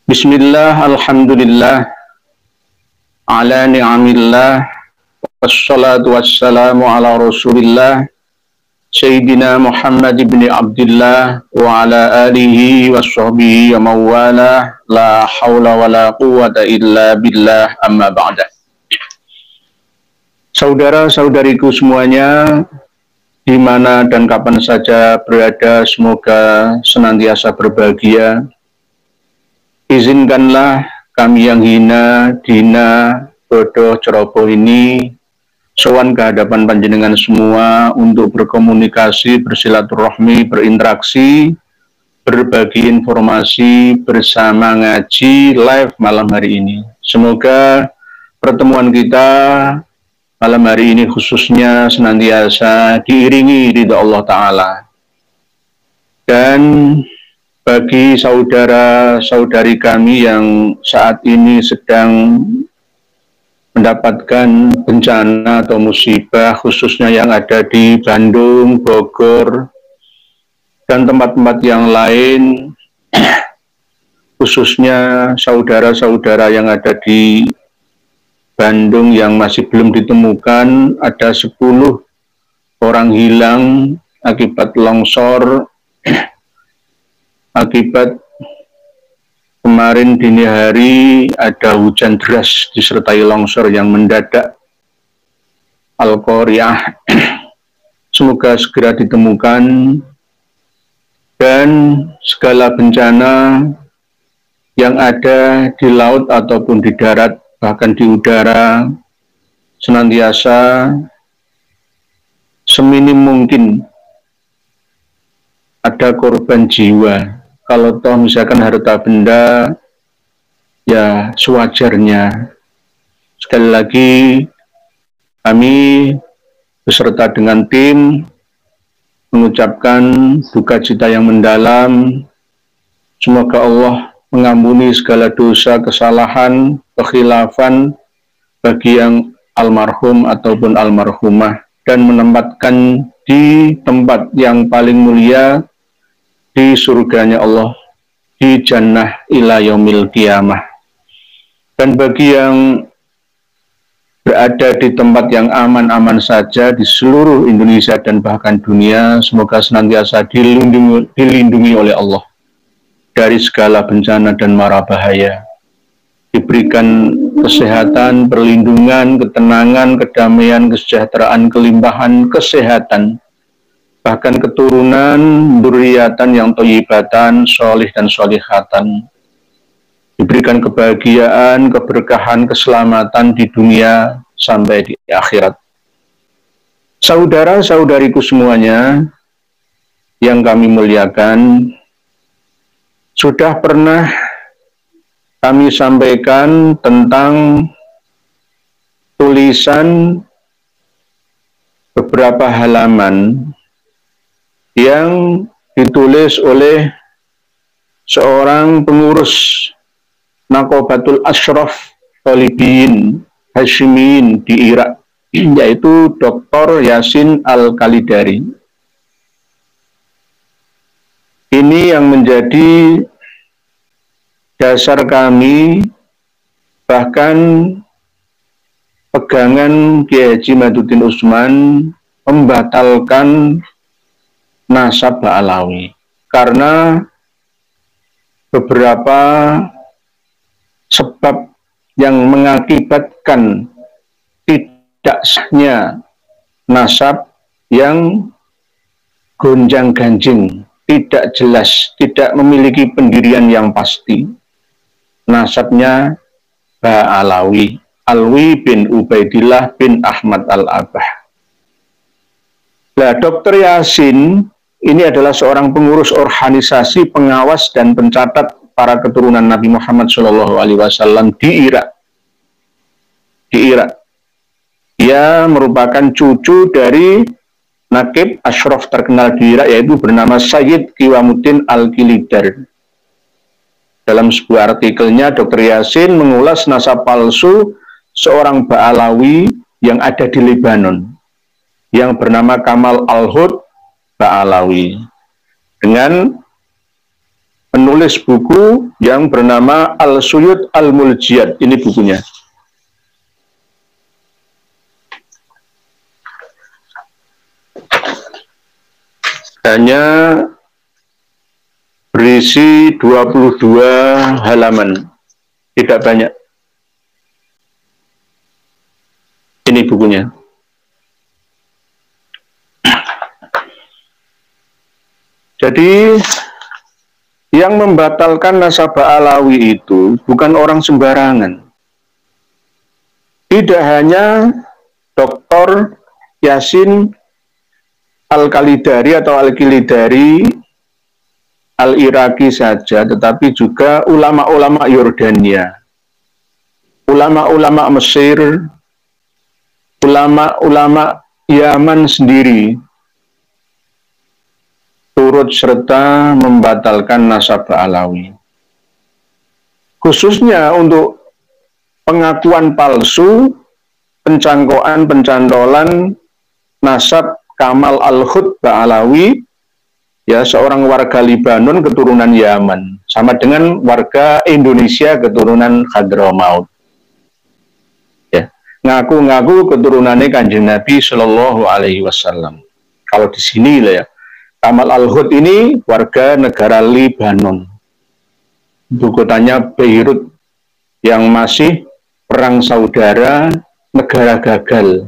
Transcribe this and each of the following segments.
Bismillah, alhamdulillah, ala ni'amillah, wassalatu wassalamu ala rasulillah, Sayyidina Muhammad ibn Abdullah, wa ala alihi wa sahbihi wa mawala, la hawla wa la quwwata illa billah, amma ba'dah. Saudara-saudariku semuanya, di mana dan kapan saja berada, semoga senantiasa berbahagia. Izinkanlah kami yang hina, dina, bodoh, ceroboh ini sowan ke hadapan panjenengan semua untuk berkomunikasi, bersilaturahmi, berinteraksi, berbagi informasi bersama ngaji live malam hari ini. Semoga pertemuan kita malam hari ini khususnya senantiasa diiringi ridha Allah Ta'ala. Dan bagi saudara-saudari kami yang saat ini sedang mendapatkan bencana atau musibah, khususnya yang ada di Bandung, Bogor, dan tempat-tempat yang lain, khususnya saudara-saudara yang ada di Bandung yang masih belum ditemukan, ada 10 orang hilang akibat longsor, akibat kemarin dini hari ada hujan deras disertai longsor yang mendadak Al-Qari'ah. Semoga segera ditemukan dan segala bencana yang ada di laut ataupun di darat, bahkan di udara, senantiasa seminim mungkin ada korban jiwa. Kalau toh misalkan harta benda, ya sewajarnya. Sekali lagi, kami beserta dengan tim mengucapkan duka cita yang mendalam. Semoga Allah mengampuni segala dosa, kesalahan, kekhilafan bagi yang almarhum ataupun almarhumah dan menempatkan di tempat yang paling mulia di surganya Allah, di jannah ila yaumil qiyamah. Dan bagi yang berada di tempat yang aman-aman saja di seluruh Indonesia dan bahkan dunia, semoga senantiasa dilindungi oleh Allah dari segala bencana dan mara bahaya. Diberikan kesehatan, perlindungan, ketenangan, kedamaian, kesejahteraan, kelimpahan, kesehatan, bahkan keturunan, dzurriatan yang thayyibatan, sholih dan sholihatan. Diberikan kebahagiaan, keberkahan, keselamatan di dunia sampai di akhirat. Saudara-saudariku semuanya yang kami muliakan, sudah pernah kami sampaikan tentang tulisan beberapa halaman yang ditulis oleh seorang pengurus Naqabatul Ashraf Talibin Hashimiyin di Irak, yaitu Dr. Yasin Al-Khalidari. Ini yang menjadi dasar kami, bahkan pegangan Kiai Haji Maduddin Usman membatalkan nasab Ba'alawi karena beberapa sebab yang mengakibatkan tidak sahnya nasab yang gonjang-ganjing, tidak jelas, tidak memiliki pendirian yang pasti. Nasabnya Ba'alawi, Alwi bin Ubaidillah bin Ahmad Al-Abah. Nah, Dr. Yasin ini adalah seorang pengurus organisasi pengawas dan pencatat para keturunan Nabi Muhammad SAW di Irak. Di Irak. Dia merupakan cucu dari Naqib Ashraf terkenal di Irak, yaitu bernama Sayyid Qiwamuddin Al-Khilidar. Dalam sebuah artikelnya, Dr. Yasin mengulas nasab palsu seorang Ba'alawi yang ada di Lebanon, yang bernama Kamal Al-Hud Ba'alawi, dengan menulis buku yang bernama Al-Suyud Al-Muljiyat. Ini bukunya. Hanya berisi 22 halaman, tidak banyak. Ini bukunya. Jadi yang membatalkan nasabah Alawi itu bukan orang sembarangan. Tidak hanya Dr. Yasin Al-Khalidari atau Al-Kilidari Al-Iraqi saja, tetapi juga ulama-ulama Yordania, ulama-ulama Mesir, ulama-ulama Yaman sendiri turut serta membatalkan nasabah Alawi. Khususnya untuk pengakuan palsu, pencantolan nasab Kamal Al-Hud Ba'alawi, ya, seorang warga Libanon keturunan Yaman, sama dengan warga Indonesia keturunan Hadramaut. Ya, ngaku-ngaku keturunannya Kanjeng Nabi Shallallahu Alaihi Wasallam. Kalau di sini lah ya, Kamal Al-Hud ini warga negara Libanon. Ibu kotanya Beirut yang masih perang saudara, negara gagal.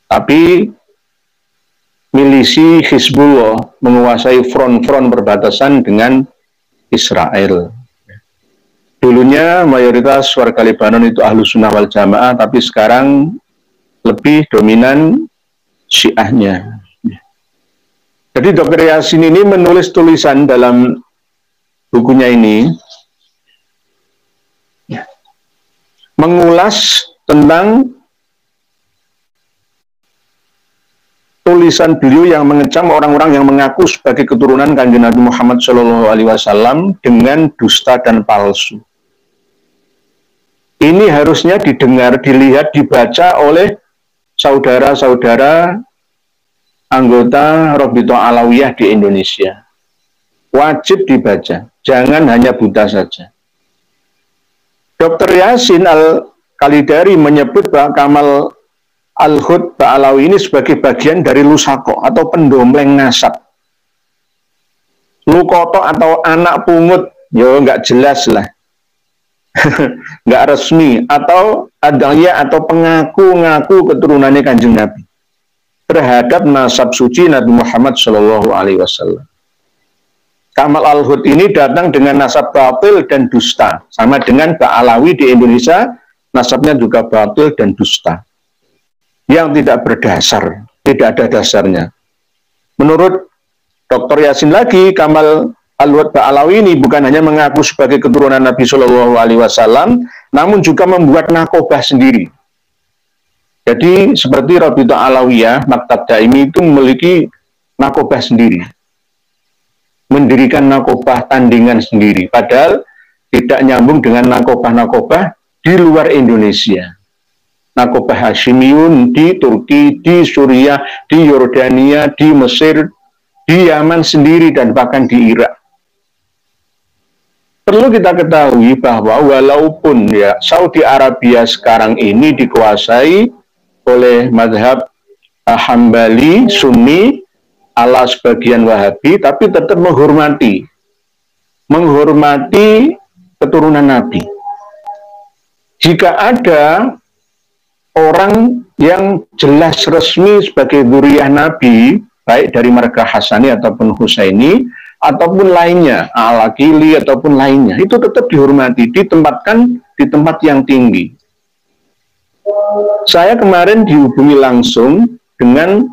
Tapi milisi Hizbullah menguasai front-front perbatasan dengan Israel. Dulunya mayoritas warga Libanon itu Ahlus Sunnah wal Jamaah, tapi sekarang lebih dominan Syiahnya. Jadi Dr. Yasin ini menulis tulisan dalam bukunya ini, mengulas tentang tulisan beliau yang mengecam orang-orang yang mengaku sebagai keturunan Kanjeng Nabi Muhammad SAW dengan dusta dan palsu. Ini harusnya didengar, dilihat, dibaca oleh saudara-saudara anggota Rabithah Alawiyah di Indonesia. Wajib dibaca, jangan hanya buta saja. Dr. Yasin Al-Khalidari menyebut bahwa Kamal Al-Hud Ba'alawi ini sebagai bagian dari lusako atau pendompleng nasab. Lukoto atau anak pungut, ya nggak jelas lah. Nggak resmi, atau adanya atau pengaku-ngaku keturunannya Kanjeng Nabi terhadap nasab suci Nabi Muhammad Shallallahu Alaihi Wasallam. Kamal Al-Hud ini datang dengan nasab batil dan dusta, sama dengan Ba'alawi di Indonesia, nasabnya juga batil dan dusta, yang tidak berdasar, tidak ada dasarnya. Menurut Dr. Yasin lagi, Kamal Al-Hud Ba'alawi ini bukan hanya mengaku sebagai keturunan Nabi Shallallahu Alaihi Wasallam, namun juga membuat nakobah sendiri. Jadi seperti Rabithah Alawiyah, Maktab Daimi itu memiliki nakobah sendiri, mendirikan nakobah tandingan sendiri, padahal tidak nyambung dengan nakobah-nakobah di luar Indonesia. Nakobah Hashimiyun di Turki, di Suriah, di Yordania, di Mesir, di Yaman sendiri, dan bahkan di Irak. Perlu kita ketahui bahwa walaupun ya Saudi Arabia sekarang ini dikuasai oleh mazhab Hambali, Sunni, ala sebagian Wahabi, tapi tetap menghormati keturunan Nabi. Jika ada orang yang jelas resmi sebagai dzurriyyah Nabi, baik dari marga Hasani ataupun Husaini, ataupun lainnya, Al-Aqili ataupun lainnya, itu tetap dihormati, ditempatkan di tempat yang tinggi. Saya kemarin dihubungi langsung dengan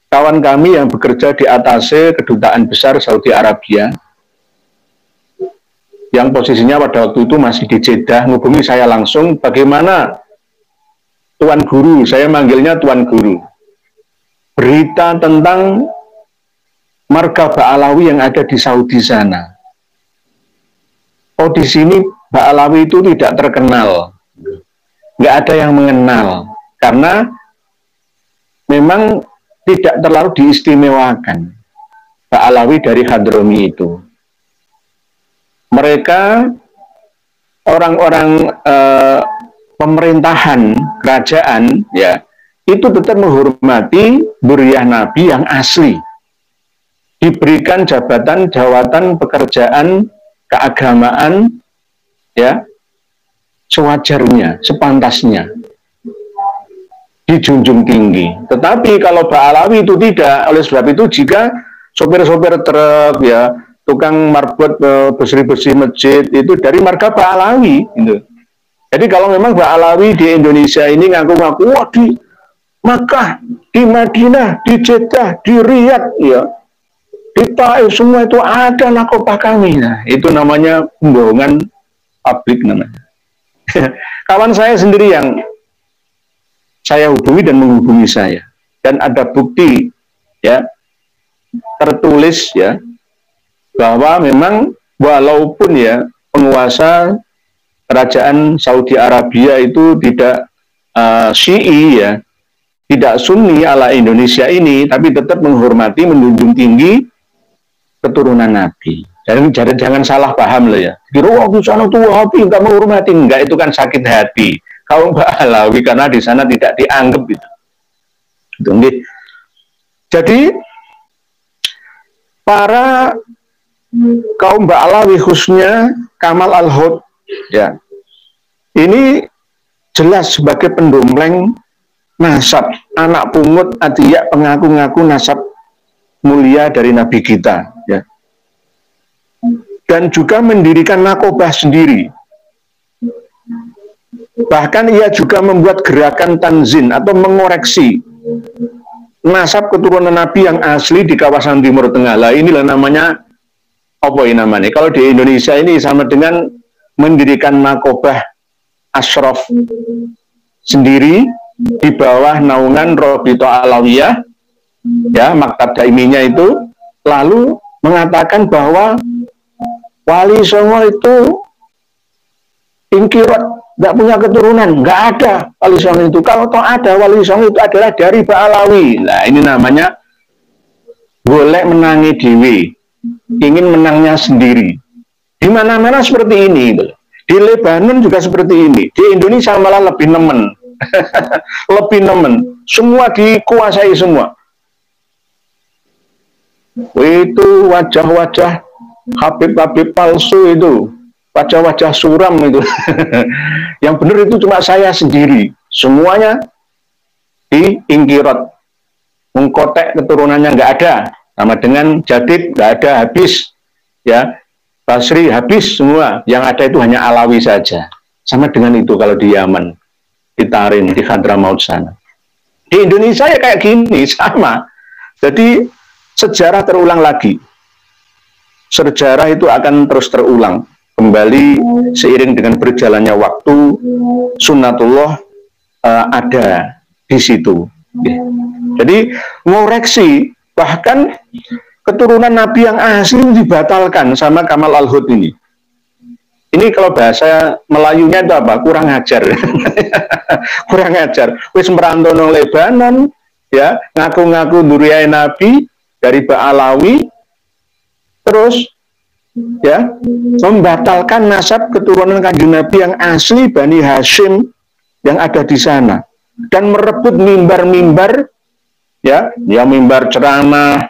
kawan kami yang bekerja di atase Kedutaan Besar Saudi Arabia, yang posisinya pada waktu itu masih di Jeddah, menghubungi saya langsung, bagaimana Tuan Guru, saya manggilnya Tuan Guru, berita tentang marga Ba'alawi yang ada di Saudi sana. Oh, di sini Ba'alawi itu tidak terkenal, nggak ada yang mengenal, karena memang tidak terlalu diistimewakan Ba'alawi dari Hadrami itu. mereka orang-orang pemerintahan kerajaan ya itu tetap menghormati dzurriyyah Nabi yang asli, diberikan jabatan pekerjaan keagamaan ya sewajarnya, sepantasnya, dijunjung tinggi. Tetapi kalau Ba'alawi itu tidak. Oleh sebab itu jika sopir-sopir truk ya, tukang marbot bersih-bersih masjid itu dari marga Ba'alawi gitu. Jadi kalau memang Ba'alawi di Indonesia ini ngaku-ngaku wah di Makkah, di Madinah, di Jeddah, di Riyadh ya, di Taif semua itu ada nakobah kami. Nah, itu namanya pembohongan publik namanya. Kawan saya sendiri yang saya hubungi dan menghubungi saya, dan ada bukti ya tertulis ya bahwa memang walaupun ya penguasa kerajaan Saudi Arabia itu tidak Syi'i ya, tidak Sunni ala Indonesia ini, tapi tetap menghormati, menjunjung tinggi keturunan Nabi. Jangan salah paham loh ya. Kira di sana tuh Wahabi nggak menghormati, enggak, itu kan sakit hati kaum Ba'alawi karena di sana tidak dianggap gitu. Jadi para kaum Ba'alawi khususnya Kamal Al-Hud ya, ini jelas sebagai pendompleng nasab, anak pungut Atiyah, pengaku-ngaku nasab mulia dari Nabi kita ya. Dan juga mendirikan nakobah sendiri. Bahkan ia juga membuat gerakan tanzin atau mengoreksi nasab keturunan Nabi yang asli di kawasan Timur Tengah. Lah inilah namanya apa ini namanya? Kalau di Indonesia ini sama dengan mendirikan nakobah asyraf sendiri di bawah naungan Robito Alawiyah ya, maktab daiminya itu, lalu mengatakan bahwa Wali Songo itu ingkirot, nggak punya keturunan, nggak ada Wali Songo itu. Kalau toh ada Wali Songo itu adalah dari Ba'alawi. Nah ini namanya golek menangi dewi, ingin menangnya sendiri. Di mana-mana seperti ini, di Lebanon juga seperti ini, di Indonesia malah lebih nemen, lebih nemen. Semua dikuasai semua. Itu wajah-wajah Habib-habib palsu itu, wajah-wajah suram itu. Yang benar itu cuma saya sendiri. Semuanya diingkirot, mengkotek keturunannya nggak ada. Sama dengan Jadid nggak ada, habis ya. Basri habis semua. Yang ada itu hanya Alawi saja. Sama dengan itu kalau di Yaman, di Tarin, di Hadramaut sana. Di Indonesia ya kayak gini, sama. Jadi sejarah terulang lagi. Sejarah itu akan terus terulang kembali seiring dengan berjalannya waktu. Sunnatullah ada di situ. Jadi ngoreksi, bahkan keturunan Nabi yang asli dibatalkan sama Kamal Al-Hud ini. Ini kalau bahasa Melayunya itu apa? Kurang ajar. Kurang ajar. Wis merantau nang Lebanon ya, ngaku-ngaku dzurriyyah Nabi dari Ba'alawi, terus ya membatalkan nasab keturunan Kanjeng Nabi yang asli Bani Hashim yang ada di sana, dan merebut mimbar-mimbar ya, mimbar ceramah,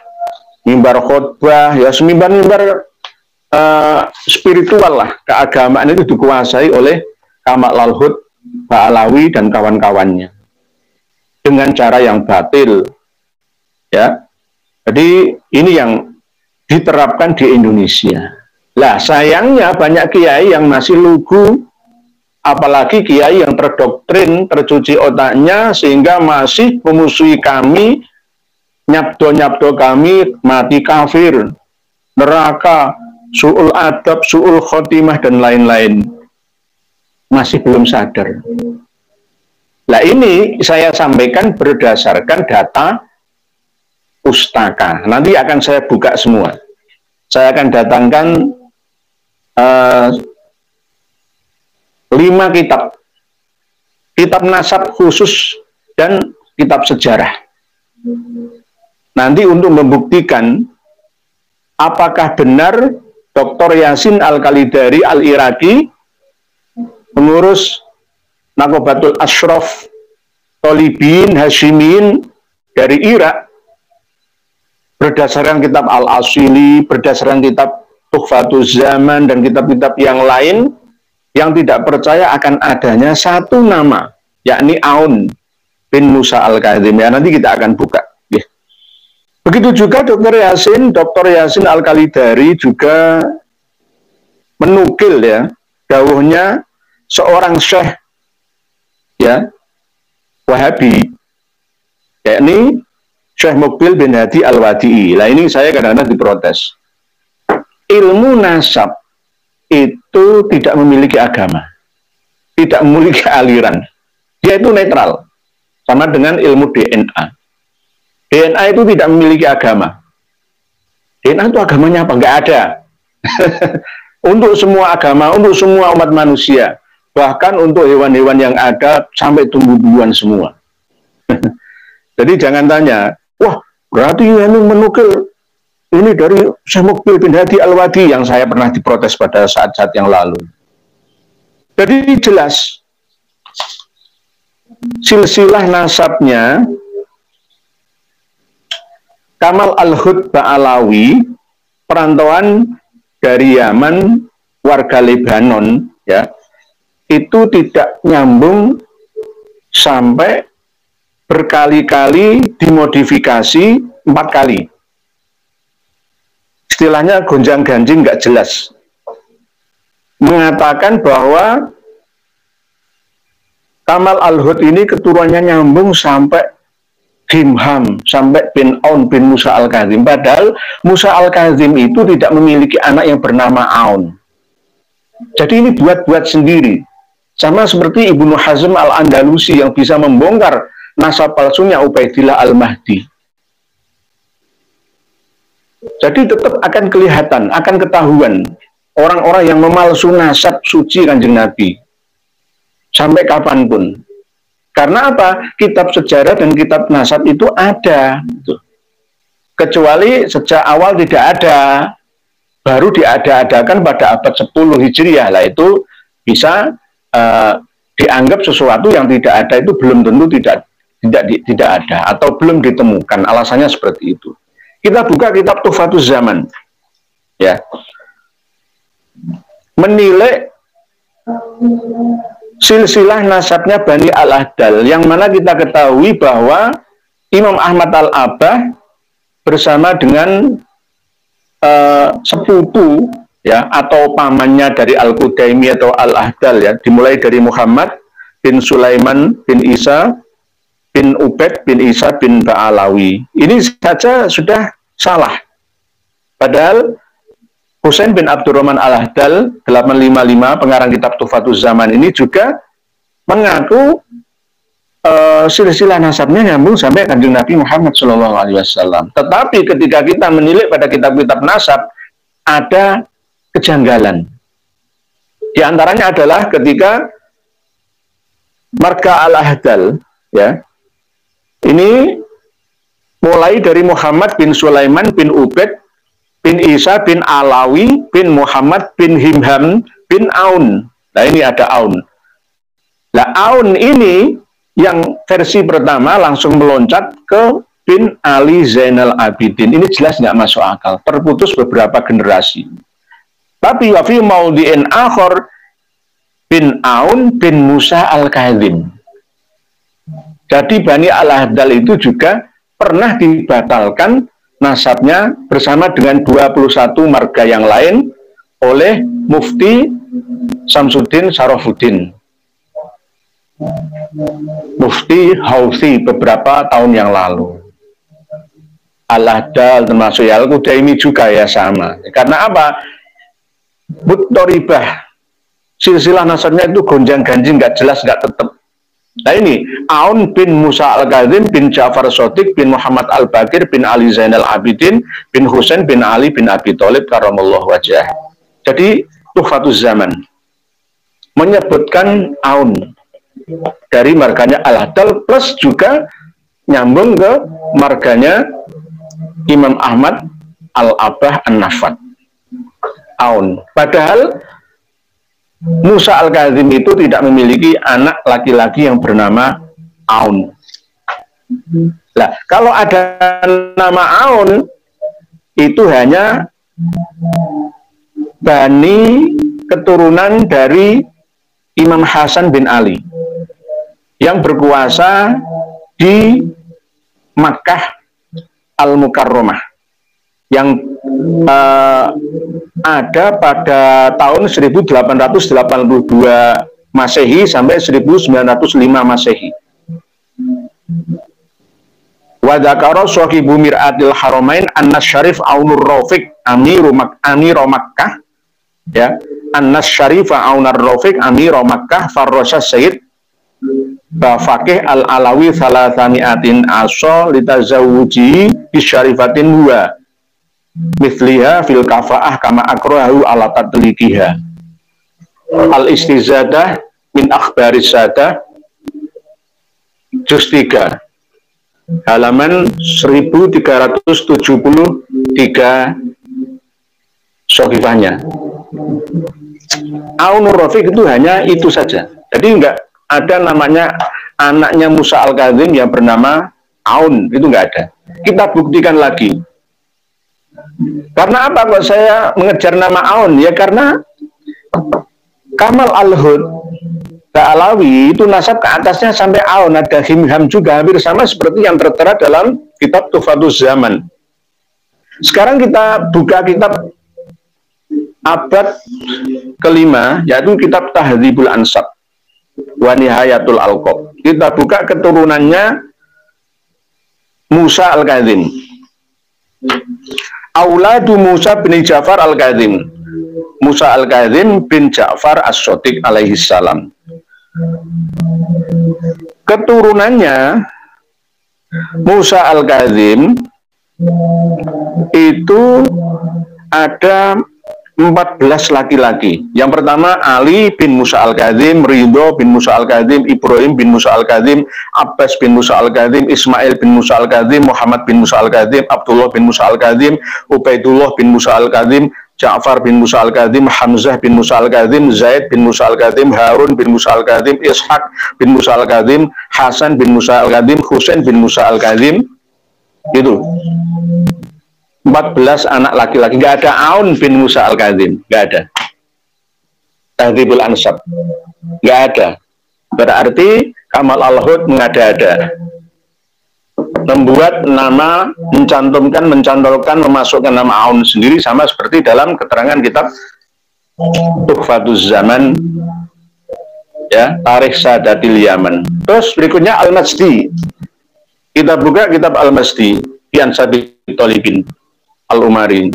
mimbar khutbah ya, semimbar-mimbar spiritual lah, keagamaan itu dikuasai oleh Kamal Al-Hud, Ba'alawi dan kawan-kawannya dengan cara yang batil ya. Jadi ini yang diterapkan di Indonesia. Lah sayangnya banyak kiai yang masih lugu, apalagi kiai yang terdoktrin, tercuci otaknya sehingga masih memusuhi kami, nyabdo-nyabdo kami mati kafir, neraka, su'ul adab, su'ul khotimah dan lain-lain. Masih belum sadar. Lah ini saya sampaikan berdasarkan data pustaka. Nanti akan saya buka semua. Saya akan datangkan 5 kitab. Kitab nasab khusus dan kitab sejarah. Nanti untuk membuktikan apakah benar Dr. Yasin Al-Kalidari Al-Iraqi, pengurus Nakobatul Ashraf Tolibin Hashimin dari Irak, berdasarkan kitab Al-Asili, berdasarkan kitab Tuhfatuz Zaman, dan kitab-kitab yang lain, yang tidak percaya akan adanya satu nama, yakni Aun bin Musa Al-Kazim. Ya, nanti kita akan buka. Ya. Begitu juga Dr. Yasin Al-Kalidari juga menukil ya dawuhnya seorang syekh ya Wahabi, yakni Syekh Muqbil bin Hadi Al-Wadi'i. Nah, ini saya kadang-kadang diprotes. Ilmu nasab itu tidak memiliki agama, tidak memiliki aliran. Dia itu netral, sama dengan ilmu DNA. DNA itu tidak memiliki agama. DNA itu agamanya apa? Enggak ada. Untuk semua agama, untuk semua umat manusia. Bahkan untuk hewan-hewan yang ada sampai tumbuh-tumbuhan semua. Jadi jangan tanya, wah berarti ini menukil ini dari Syekh Muqbil bin Hadi Al-Wadi, yang saya pernah diprotes pada saat-saat yang lalu. Jadi jelas silsilah nasabnya Kamal Al-Hud Ba'alawi, perantauan dari Yaman, warga Lebanon, ya, itu tidak nyambung sampai berkali-kali dimodifikasi 4 kali. Istilahnya gonjang-ganjing nggak jelas. Mengatakan bahwa Kamal Al-Hud ini keturunannya nyambung sampai Himham, sampai bin Aun bin Musa Al-Kazim. Padahal Musa Al-Kazim itu tidak memiliki anak yang bernama Aun. Jadi ini buat-buat sendiri. Sama seperti Ibnu Hazm Al-Andalusi yang bisa membongkar nasab palsunya Ubaidillah Al-Mahdi. Jadi tetap akan kelihatan, akan ketahuan orang-orang yang memalsu nasab suci Kanjeng Nabi. Sampai kapanpun. Karena apa? Kitab sejarah dan kitab nasab itu ada. Kecuali sejak awal tidak ada. Baru diada-adakan pada abad 10 Hijriah. Lah itu bisa dianggap sesuatu yang tidak ada, itu belum tentu tidak ada atau belum ditemukan. Alasannya seperti itu. Kita buka kitab Tuhfatuz Zaman, ya, menilai silsilah nasabnya Bani Al-Ahdal, yang mana kita ketahui bahwa Imam Ahmad Al-Abah bersama dengan sepupu, ya, atau pamannya dari Al-Qudaimi atau Al-Ahdal, ya, dimulai dari Muhammad bin Sulaiman bin Isa bin Ubaid bin Isa bin Ba'alawi. Ini saja sudah salah. Padahal Husain bin Abdurrahman Al-Ahdal 855, pengarang kitab Tuhfatuz Zaman, ini juga mengaku silsilah nasabnya nyambung sampai Kanjeng Nabi Muhammad SAW. Tetapi ketika kita menilik pada kitab-kitab nasab, ada kejanggalan. Di antaranya adalah ketika marga Al-Ahdal, ya, ini mulai dari Muhammad bin Sulaiman bin Ubaid bin Isa bin Alawi bin Muhammad bin Himham bin Aun. Nah, ini ada Aun. Nah, Aun ini yang versi pertama langsung meloncat ke bin Ali Zainal Abidin. Ini jelas nggak masuk akal. Terputus beberapa generasi. Tapi wafi maudhi'in akhor bin Aun bin Musa Al-Kazim. Jadi Bani Al-Ahdal itu juga pernah dibatalkan nasabnya bersama dengan 21 marga yang lain oleh Mufti Samsuddin Sarafuddin, Mufti Hausi, beberapa tahun yang lalu. Al-Ahdal termasuk ya, Al-Qudaimi juga ya sama. Karena apa? Muttoribah, silsilah nasabnya itu gonjang-ganjing, nggak jelas, nggak tetap. Nah ini, Aun bin Musa Al-Kazim bin Ja'far Shadiq bin Muhammad Al-Bakir bin Ali Zainal Abidin bin Husain bin Ali bin Abi Thalib karamallahu wajah. Jadi Tuhfatuz Zaman menyebutkan Aun dari marganya Al-Ahdal, plus juga nyambung ke marganya Imam Ahmad Al-Abah An-Nafat. Aun. Padahal Musa Al-Kazim itu tidak memiliki anak laki-laki yang bernama Aun. Nah, kalau ada nama Aun, itu hanya bani keturunan dari Imam Hasan bin Ali yang berkuasa di Makkah Al-Mukarramah yang ada pada tahun 1882 Masehi sampai 1905 Masehi. Wa dzakara sahibu Mir'atil Haramain Annas Syarif Aunur Rafiq Amir Makkah, ya, Annas Syarifa Aunar Rafiq Amir Makkah Farrasya Sayyid Bafakih Al-Alawi Thalathami'atin Aso litazawuji bisyarifatin huwa mithliha fil kafa'ah kama akrahu ala tatliqiha. Al-Istizadah min akhbaris sadah juz 3 halaman 1373 sohifahnya. Aunur Rafiq itu hanya itu saja. Jadi enggak ada namanya anaknya Musa Al-Kazim yang bernama Aun, itu enggak ada. Kita buktikan lagi. Karena apa kok saya mengejar nama Aun? Ya karena Kamal Al-Hud Ba'alawi itu nasab ke atasnya sampai Aun, ada him-ham juga, hampir sama seperti yang tertera dalam kitab Tuhfatus Zaman. Sekarang kita buka kitab abad kelima, yaitu kitab Tahdzibul Ansab wa Nihayatul Alqab. Kita buka keturunannya Musa Al-Kazim. Auladu Musa bin Ja'far Al-Kazim. Musa Al-Kazim bin Ja'far As-Shadiq alaihi salam. Keturunannya Musa Al-Kazim itu ada 14 laki-laki. Yang pertama Ali bin Musa Al-Kazim, Ridho bin Musa Al-Kazim, Ibrahim bin Musa Al-Kazim, Abbas bin Musa Al-Kazim, Ismail bin Musa Al-Kazim, Muhammad bin Musa Al-Kazim, Abdullah bin Musa Al-Kazim, Ubaidullah bin Musa Al-Kazim, Ja'far bin Musa Al-Kazim, Hamzah bin Musa Al-Kazim, Zaid bin Musa Al-Kazim, Harun bin Musa Al-Kazim, Ishaq bin Musa Al-Kazim, Hasan bin Musa Al-Kazim, Husain bin Musa Al-Kazim. Itu 14 anak laki-laki. Nggak ada Aun bin Musa Al-Kazim, nggak ada. Tahdzibul Ansab, nggak ada. Berarti Kamal Al-Hud mengada-ada, membuat nama, mencantolkan, memasukkan nama Aun sendiri, sama seperti dalam keterangan kitab Tuhfatus Zaman, ya, Tarikh Sadatil Yaman. Terus berikutnya Al-Masdi. Kita buka kitab Al-Masdi Pian Sabi Tolibin Al-Umari.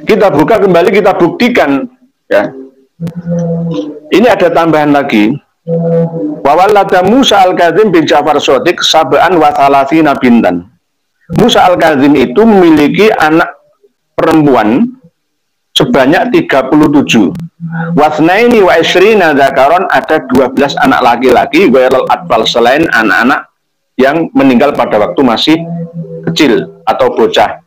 Kita buka kembali, kita buktikan, ya. Ini ada tambahan lagi. Wawalada Musa Al-Kazim bin Ja'far Shadiq sab'an wa thalathina bintan. Musa Al-Kazim itu memiliki anak perempuan sebanyak 37. Wasnaini wa isrina dzakaron, ada 12 anak laki-laki, ghairul atfal, selain anak-anak yang meninggal pada waktu masih kecil atau bocah.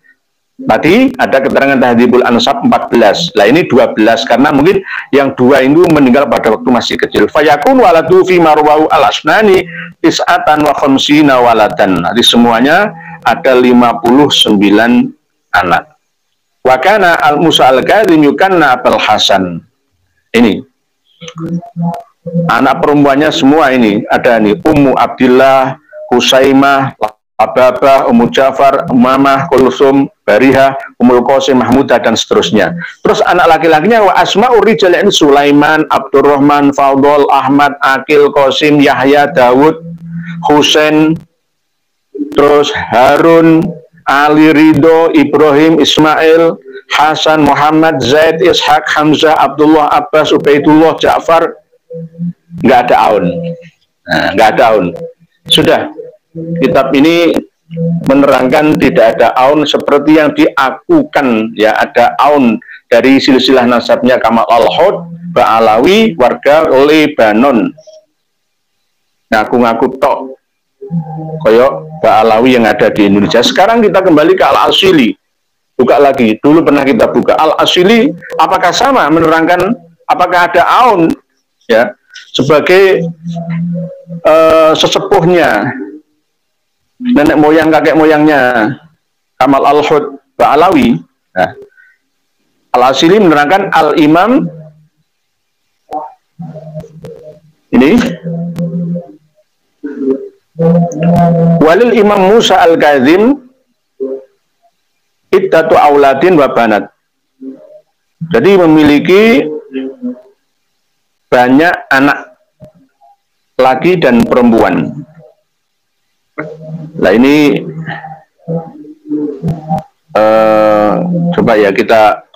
Tadi ada keterangan Tahdzibul Ansab 14. Lah ini 12 karena mungkin yang dua itu meninggal pada waktu masih kecil. Fayakun waladu fi marwahu al-asnani tis'atan wa khamsina waladan. Jadi semuanya ada 59 anak. Wa kana al-Musa Al-Kazim yukanna Abul Hasan. Ini anak perempuannya semua ini ada nih, Ummu Abdillah, Husaimah, Ababah, Ummu Ja'far, Umamah, Kulsum, Bariha, Ummul Qasim, Mahmudah, dan seterusnya. Terus anak laki-lakinya wa asma'ur rijal ini Sulaiman, Abdurrahman, Fadl, Ahmad, Akil, Qasim, Yahya, Dawud, Husain, terus Harun, Ali, Ridho, Ibrahim, Ismail, Hasan, Muhammad, Zaid, Ishaq, Hamzah, Abdullah, Abbas, Ubaidullah, Ja'far. Nggak ada Aun. Nah, nggak ada Aun. Sudah. Kitab ini menerangkan tidak ada Aun seperti yang diakukan, ya, ada Aun dari silsilah nasabnya Kamal Al-Hud Ba'alawi, warga Lebanon. Ngaku-ngaku tok koyok Ba'alawi yang ada di Indonesia. Sekarang kita kembali ke Al-Asili. Buka lagi. Dulu pernah kita buka. Al-Asili apakah sama menerangkan apakah ada aun ya sebagai sesepuhnya nenek moyang kakek moyangnya Kamal Al-Hud Ba'alawi. Nah, Al-Asili menerangkan Al-Imam ini Walil Imam Musa Al-Kazim iddatu auladin wa banat. Jadi memiliki banyak anak laki dan perempuan. Nah ini coba ya kita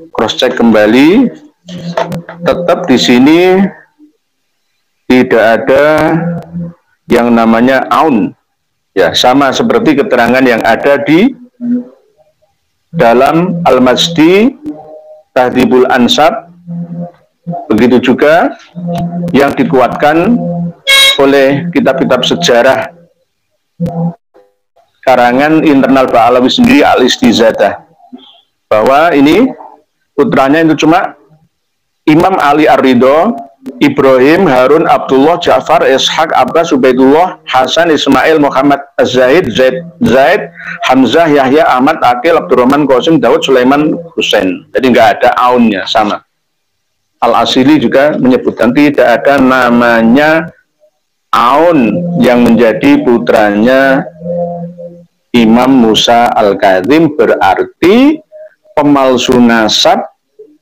cross check kembali. Tetap di sini tidak ada yang namanya aun. Ya, sama seperti keterangan yang ada di dalam Al-Majdi Tahdhibul Ansab. Begitu juga yang dikuatkan oleh kitab-kitab sejarah karangan internal Ba'alawi sendiri, Al-Istizadah, bahwa ini putranya itu cuma Imam Ali Ar-Ridho, Ibrahim, Harun, Abdullah, Ja'far, Ishaq, Abbas, Ubaidullah, Hasan, Ismail, Muhammad, Az-Zahid, Zaid, Hamzah, Yahya, Ahmad, Aqil, Abdurrahman, Qasim, Daud, Sulaiman, Husain. Jadi nggak ada aunnya, sama. Al-Asili juga menyebutkan tidak ada namanya aun yang menjadi putranya Imam Musa Al-Kazim, berarti pemalsu nasab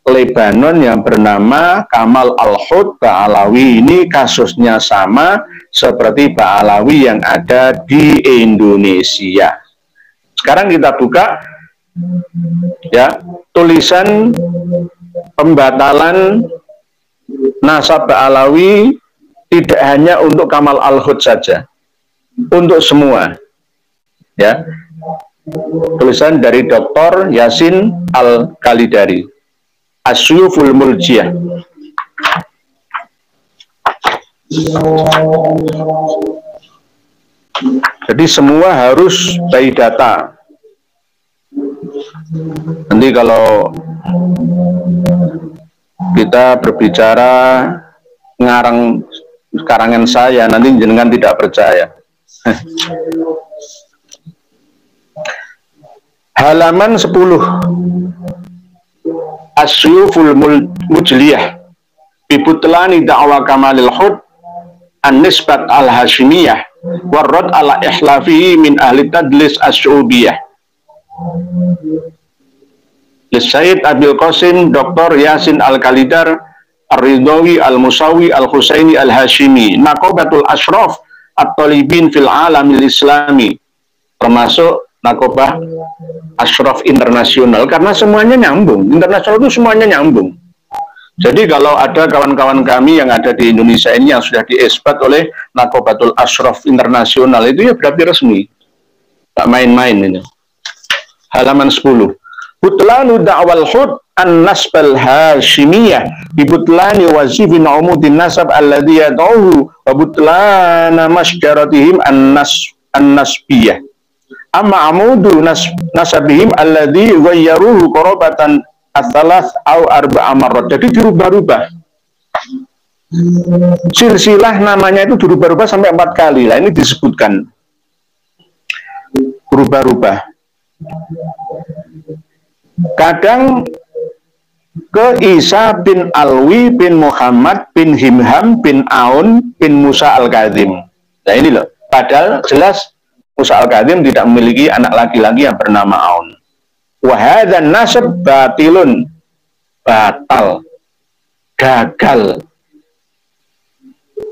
Lebanon yang bernama Kamal Al-Hud Ba'alawi ini kasusnya sama seperti Ba'alawi yang ada di Indonesia. Sekarang kita buka ya tulisan pembatalan nasab Ba'alawi tidak hanya untuk Kamal Al-Hud saja, untuk semua. Ya, tulisan dari Dr. Yasin Al-Khalidari, Asyuful Murjiah. Jadi semua harus by data. Nanti kalau kita berbicara ngarang karangan saya, nanti jenengan tidak percaya. Halaman 10. Asyuful Mujliyah bibutlani da'wa Kamalil Hud an-nisbat al-hashimiyah warrad ala ihlafihi min ahli tadlis as-syubiyah Sayyid Abil Qasim Dr. Yasin Al-Khalidar Ar-Ridhawi Al-Musawi Al-Husaini Al-Hashimi Naqobatul Ashraf At-Talibin fil Alamil Islami, termasuk Nakobah Ashraf Internasional, karena semuanya nyambung. Internasional itu semuanya nyambung. Jadi kalau ada kawan-kawan kami yang ada di Indonesia ini yang sudah diesbat oleh Nakobatul Ashraf Internasional, itu ya berarti resmi. Tak main-main ini. Halaman 10. Butlanu da'wal hud an-nasbal hashimiyah bibutlani wazifin umudin nasab alladhi yad'uhu wa butlana masjaratihim an-nasbiyah. Amma amudu nasabihim alladhi ghayyaruhu qarabatan ats-tsalath aw arba'a marrat. Jadi dirubah-rubah. Silsilah namanya itu dirubah-rubah sampai 4 kali. Lah ini disebutkan berubah-rubah. Kadang ke Isa bin Alwi bin Muhammad bin Himham bin Aun bin Musa Al-Kazim. Nah ini loh, padahal jelas Musa Al-Kazim tidak memiliki anak laki-laki yang bernama Aun. Wahadzan nasab batilun, batal, gagal,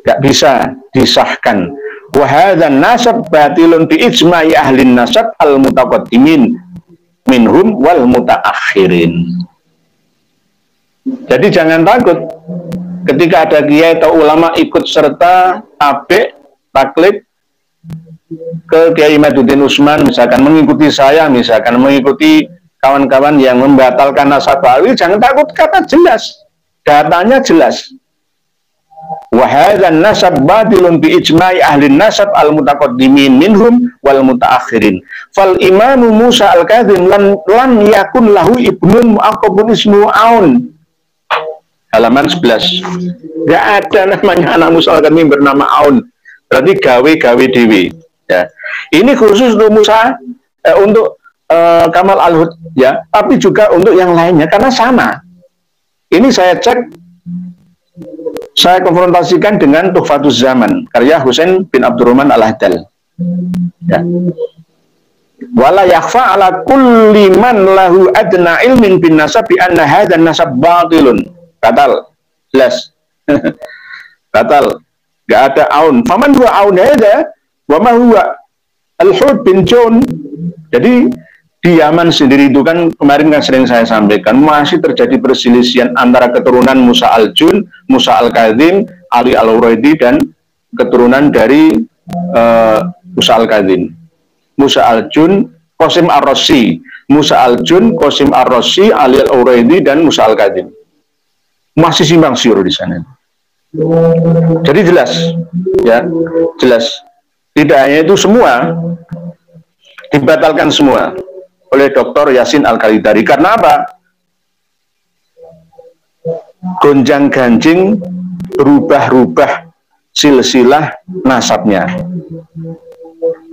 gak bisa disahkan. Wahadzan nasab batilun bi ijma'i ahlin nasab al-mutaqaddimin minhum wal mutaakhirin. Jadi jangan takut ketika ada kiai atau ulama ikut serta tabik taklid ke Kiai Maduddin Usman, misalkan mengikuti saya, misalkan mengikuti kawan-kawan yang membatalkan nasab Ba'alawi, jangan takut, kata jelas, datanya jelas. Wa hadzal nasab batilun bi ijma'i ahli nasab al-mutaqaddimin minhum wal mutaakhirin. Fal Imam Musa al-Kadzim lan yakun lahu ibnun mu'aqqabun ismu Aun. Halaman 11. Enggak ada namanya anak Musa al-Kadzim bernama Aun. Berarti gawe-gawe dewi. Ya. Ini khusus untuk Musa, untuk Kamal Al-Hud, ya, tapi juga untuk yang lainnya karena sama. Ini saya cek, saya konfrontasikan dengan Tuhfatuz Zaman karya Husain bin Abdurrahman Al-Hadal. Ya. Wala yakhfa ala kulli man lahu adna ilmin bin nasab bi anna hadzal nasab batilun. Batal. Jelas. Batal. Enggak ada Aun. Faman huwa Aun hadza wa ma huwa Al-Hud bin John. Jadi di Yaman sendiri itu kan kemarin kan sering saya sampaikan masih terjadi perselisihan antara keturunan Musa al-Jun, Musa al-Kadzim, Ali al-Uraidi dan keturunan dari Musa al-Kadzim. Musa al-Jun, Qasim ar-Rasi, Musa al-Jun, Qasim ar-Rasi, Ali al-Uraidi dan Musa al-Kadzim. Masih simpang siur di sana. Jadi jelas, ya, jelas. Tidak hanya itu, semua dibatalkan semua oleh Dr. Yasin Al-Khalidari. Karena apa? Gonjang-ganjing, berubah-ubah silsilah nasabnya.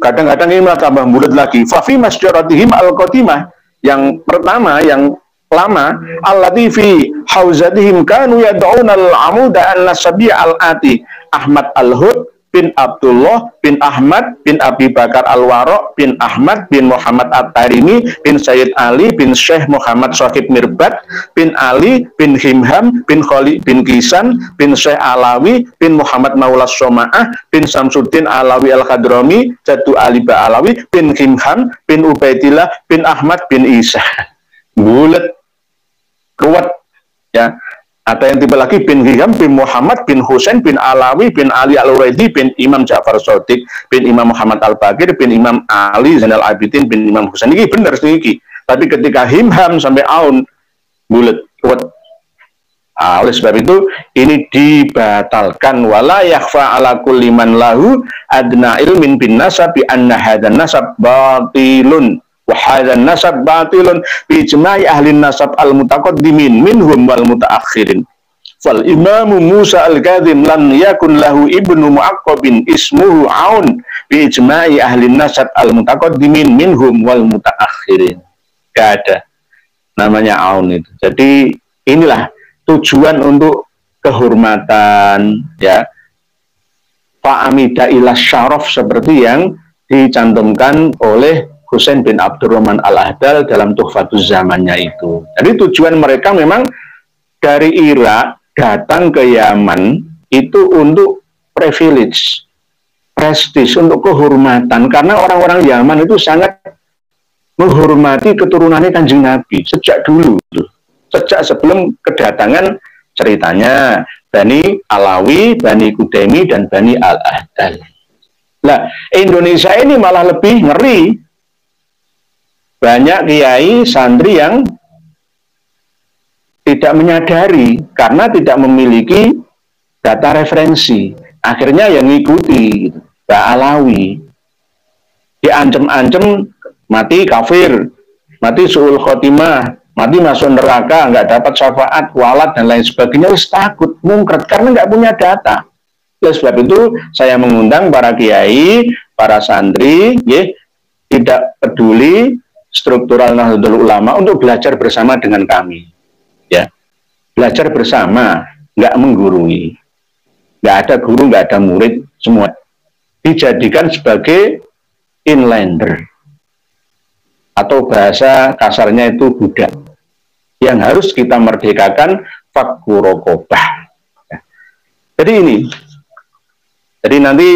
Kadang-kadang ini malah tambah bulat lagi. Fafi masjaratihim al-qatimah, yang pertama, yang lama, allati fi hauzatihim kanu yad'una al-amuda an-nasabiyya al-ati Ahmad al-Hud bin Abdullah bin Ahmad bin Abi Bakar Al-Waraq bin Ahmad bin Muhammad At-Tarimi bin Sayyid Ali bin Syekh Muhammad Shahid Mirbat bin Ali bin Himham bin Khalid bin Kisan bin Syekh Alawi bin Muhammad Maulas Soma'ah bin Samsuddin Alawi Al-Khadrami Jadu Ali Ba'alawi bin Himham bin Ubaidillah bin Ahmad bin Isa. Bulet, ruwet, ya. Ada yang tiba lagi bin Hisham bin Muhammad bin Husain bin Alawi bin Ali Al-Uraidi bin Imam Ja'far Shadiq bin Imam Muhammad Al-Bakir bin Imam Ali Zainal Abidin bin Imam Husain. Ini benar sedikit. Tapi ketika Himham sampai Aun, bulet, kuat. Oleh sebab itu ini dibatalkan. Wala yakhfa ala kulli man lahu adna ilmin bin nasab bi anna hadzal nasab batilun. Wa hadzal nasab batilun bi ijma'i ahli nasab al-mutaqaddimin minhum wal mutaakhirin. Fal Imam Musa al-Kadzim lam yakun lahu ibnu mu'aqqabin ismuhu Aun bi ijma'i ahli nasab al-mutaqaddimin minhum wal mutaakhirin. Gak ada namanya Aun itu. Jadi inilah tujuan untuk kehormatan, ya, fa'amida ila syaraf seperti yang dicantumkan oleh Husain bin Abdurrahman Al-Hadal dalam Tuhfatuz Zamannya itu. Jadi tujuan mereka memang dari Irak datang ke Yaman itu untuk privilege, prestis, untuk kehormatan. Karena orang-orang Yaman itu sangat menghormati keturunannya Kanjeng Nabi sejak dulu. Sejak sebelum kedatangan ceritanya Bani Alawi, Bani Kudaimi, dan Bani Al-Ahdal. Nah, Indonesia ini malah lebih ngeri. Banyak kiai santri yang tidak menyadari karena tidak memiliki data referensi. Akhirnya yang ngikuti Mbak Alawi. Diancam-ancam mati kafir, mati su'ul khotimah, mati masuk neraka, nggak dapat syafaat, walat, dan lain sebagainya. Wis takut, mungkret, karena nggak punya data. Oleh sebab itu saya mengundang para kiai, para santri, ya, tidak peduli struktural Nahdlatul Ulama untuk belajar bersama dengan kami, ya, belajar bersama, nggak menggurui, nggak ada guru, nggak ada murid, semua dijadikan sebagai inlander atau bahasa kasarnya itu budak yang harus kita merdekakan, fakku rokobah. Ya. Jadi ini, jadi nanti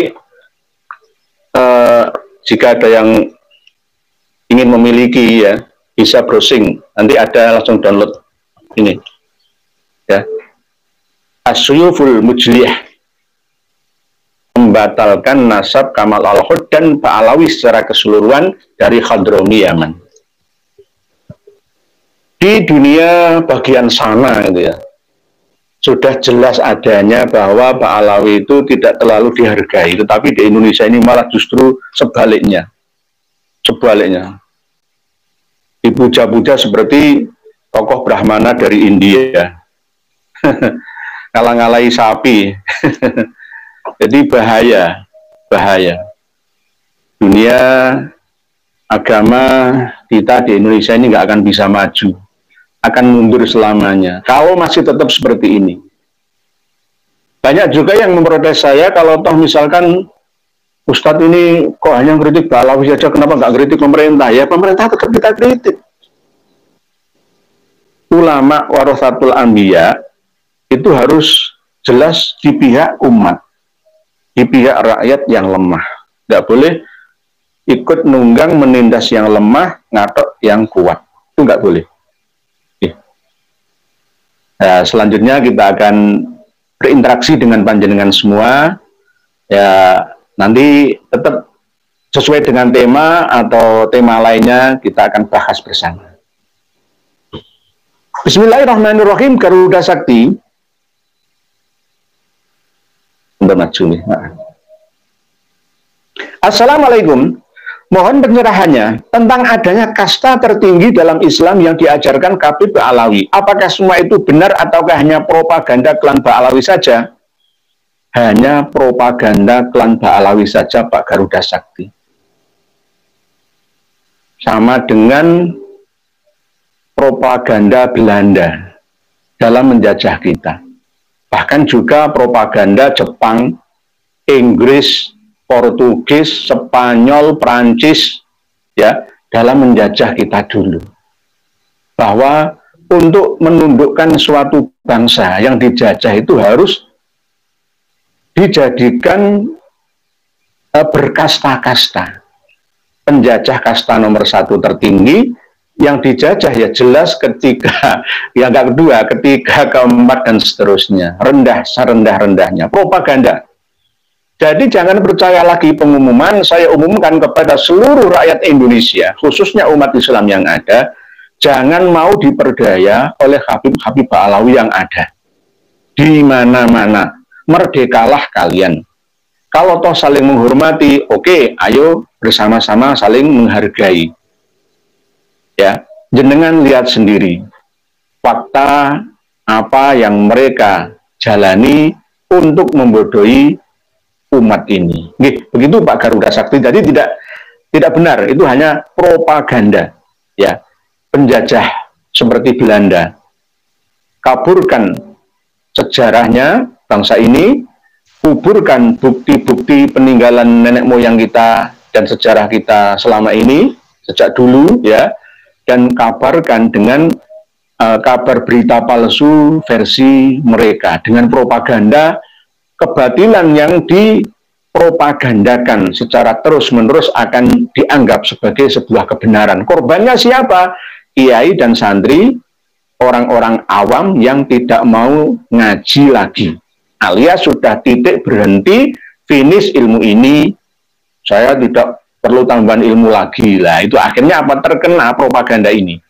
jika ada yang ingin memiliki, ya, bisa browsing, nanti ada langsung download ini, ya, As-Suyuful Mujliyah, membatalkan nasab Kamal Al-Hud dan Pak Alawi secara keseluruhan dari Hadrami Yaman. Di dunia bagian sana itu, ya, sudah jelas adanya bahwa Pak Alawi itu tidak terlalu dihargai, tetapi di Indonesia ini malah justru sebaliknya. Dipuja-puja seperti tokoh Brahmana dari India. Ngalah-ngalahi sapi. Jadi bahaya. Dunia agama kita di Indonesia ini nggak akan bisa maju, akan mundur selamanya kalau masih tetap seperti ini. Banyak juga yang memprotes saya kalau toh misalkan Ustadz ini kok hanya kritik Pak Alawi saja, kenapa nggak kritik pemerintah? Ya pemerintah tetap kita kritik. Ulama warasatul anbiya itu harus jelas di pihak umat, di pihak rakyat yang lemah. Nggak boleh ikut nunggang menindas yang lemah, ngatok yang kuat. Itu nggak boleh. Nah, selanjutnya kita akan berinteraksi dengan panjenengan semua. Ya, nanti tetap sesuai dengan tema atau tema lainnya kita akan bahas bersama. Bismillahirrahmanirrahim. Garuda Sakti. Untuk maju nih. Assalamualaikum. Mohon pencerahannya tentang adanya kasta tertinggi dalam Islam yang diajarkan Habib Ba'alawi. Apakah semua itu benar ataukah hanya propaganda klan Ba'alawi saja? Hanya propaganda klan Ba'alawi saja, Pak Garuda Sakti. Sama dengan propaganda Belanda dalam menjajah kita. Bahkan juga propaganda Jepang, Inggris, Portugis, Spanyol, Prancis, ya, dalam menjajah kita dulu. Bahwa untuk menundukkan suatu bangsa yang dijajah itu harus dijadikan berkasta-kasta. Penjajah kasta nomor 1 tertinggi, yang dijajah ya jelas ketika, yang kedua, ketiga, keempat, dan seterusnya. Rendah, serendah-rendahnya. Propaganda. Jadi jangan percaya lagi pengumuman, saya umumkan kepada seluruh rakyat Indonesia, khususnya umat Islam yang ada, jangan mau diperdaya oleh Habib Ba'alawi yang ada. Di mana-mana, merdekalah kalian. Kalau toh saling menghormati, oke, ayo bersama-sama saling menghargai. Ya, jenengan lihat sendiri, fakta apa yang mereka jalani untuk membodohi umat ini. Begitu Pak Garuda Sakti. Jadi tidak benar, itu hanya propaganda. Ya, penjajah seperti Belanda. Kaburkan sejarahnya bangsa ini, kuburkan bukti-bukti peninggalan nenek moyang kita dan sejarah kita selama ini sejak dulu, ya, dan kabarkan dengan kabar berita palsu versi mereka dengan propaganda kebatilan yang dipropagandakan secara terus-menerus akan dianggap sebagai sebuah kebenaran. Korbannya siapa? Kiai dan santri, orang-orang awam yang tidak mau ngaji lagi. Alias sudah titik berhenti, finish ilmu ini, saya tidak perlu tambahan ilmu lagi. Lah, itu akhirnya apa? Terkena propaganda ini.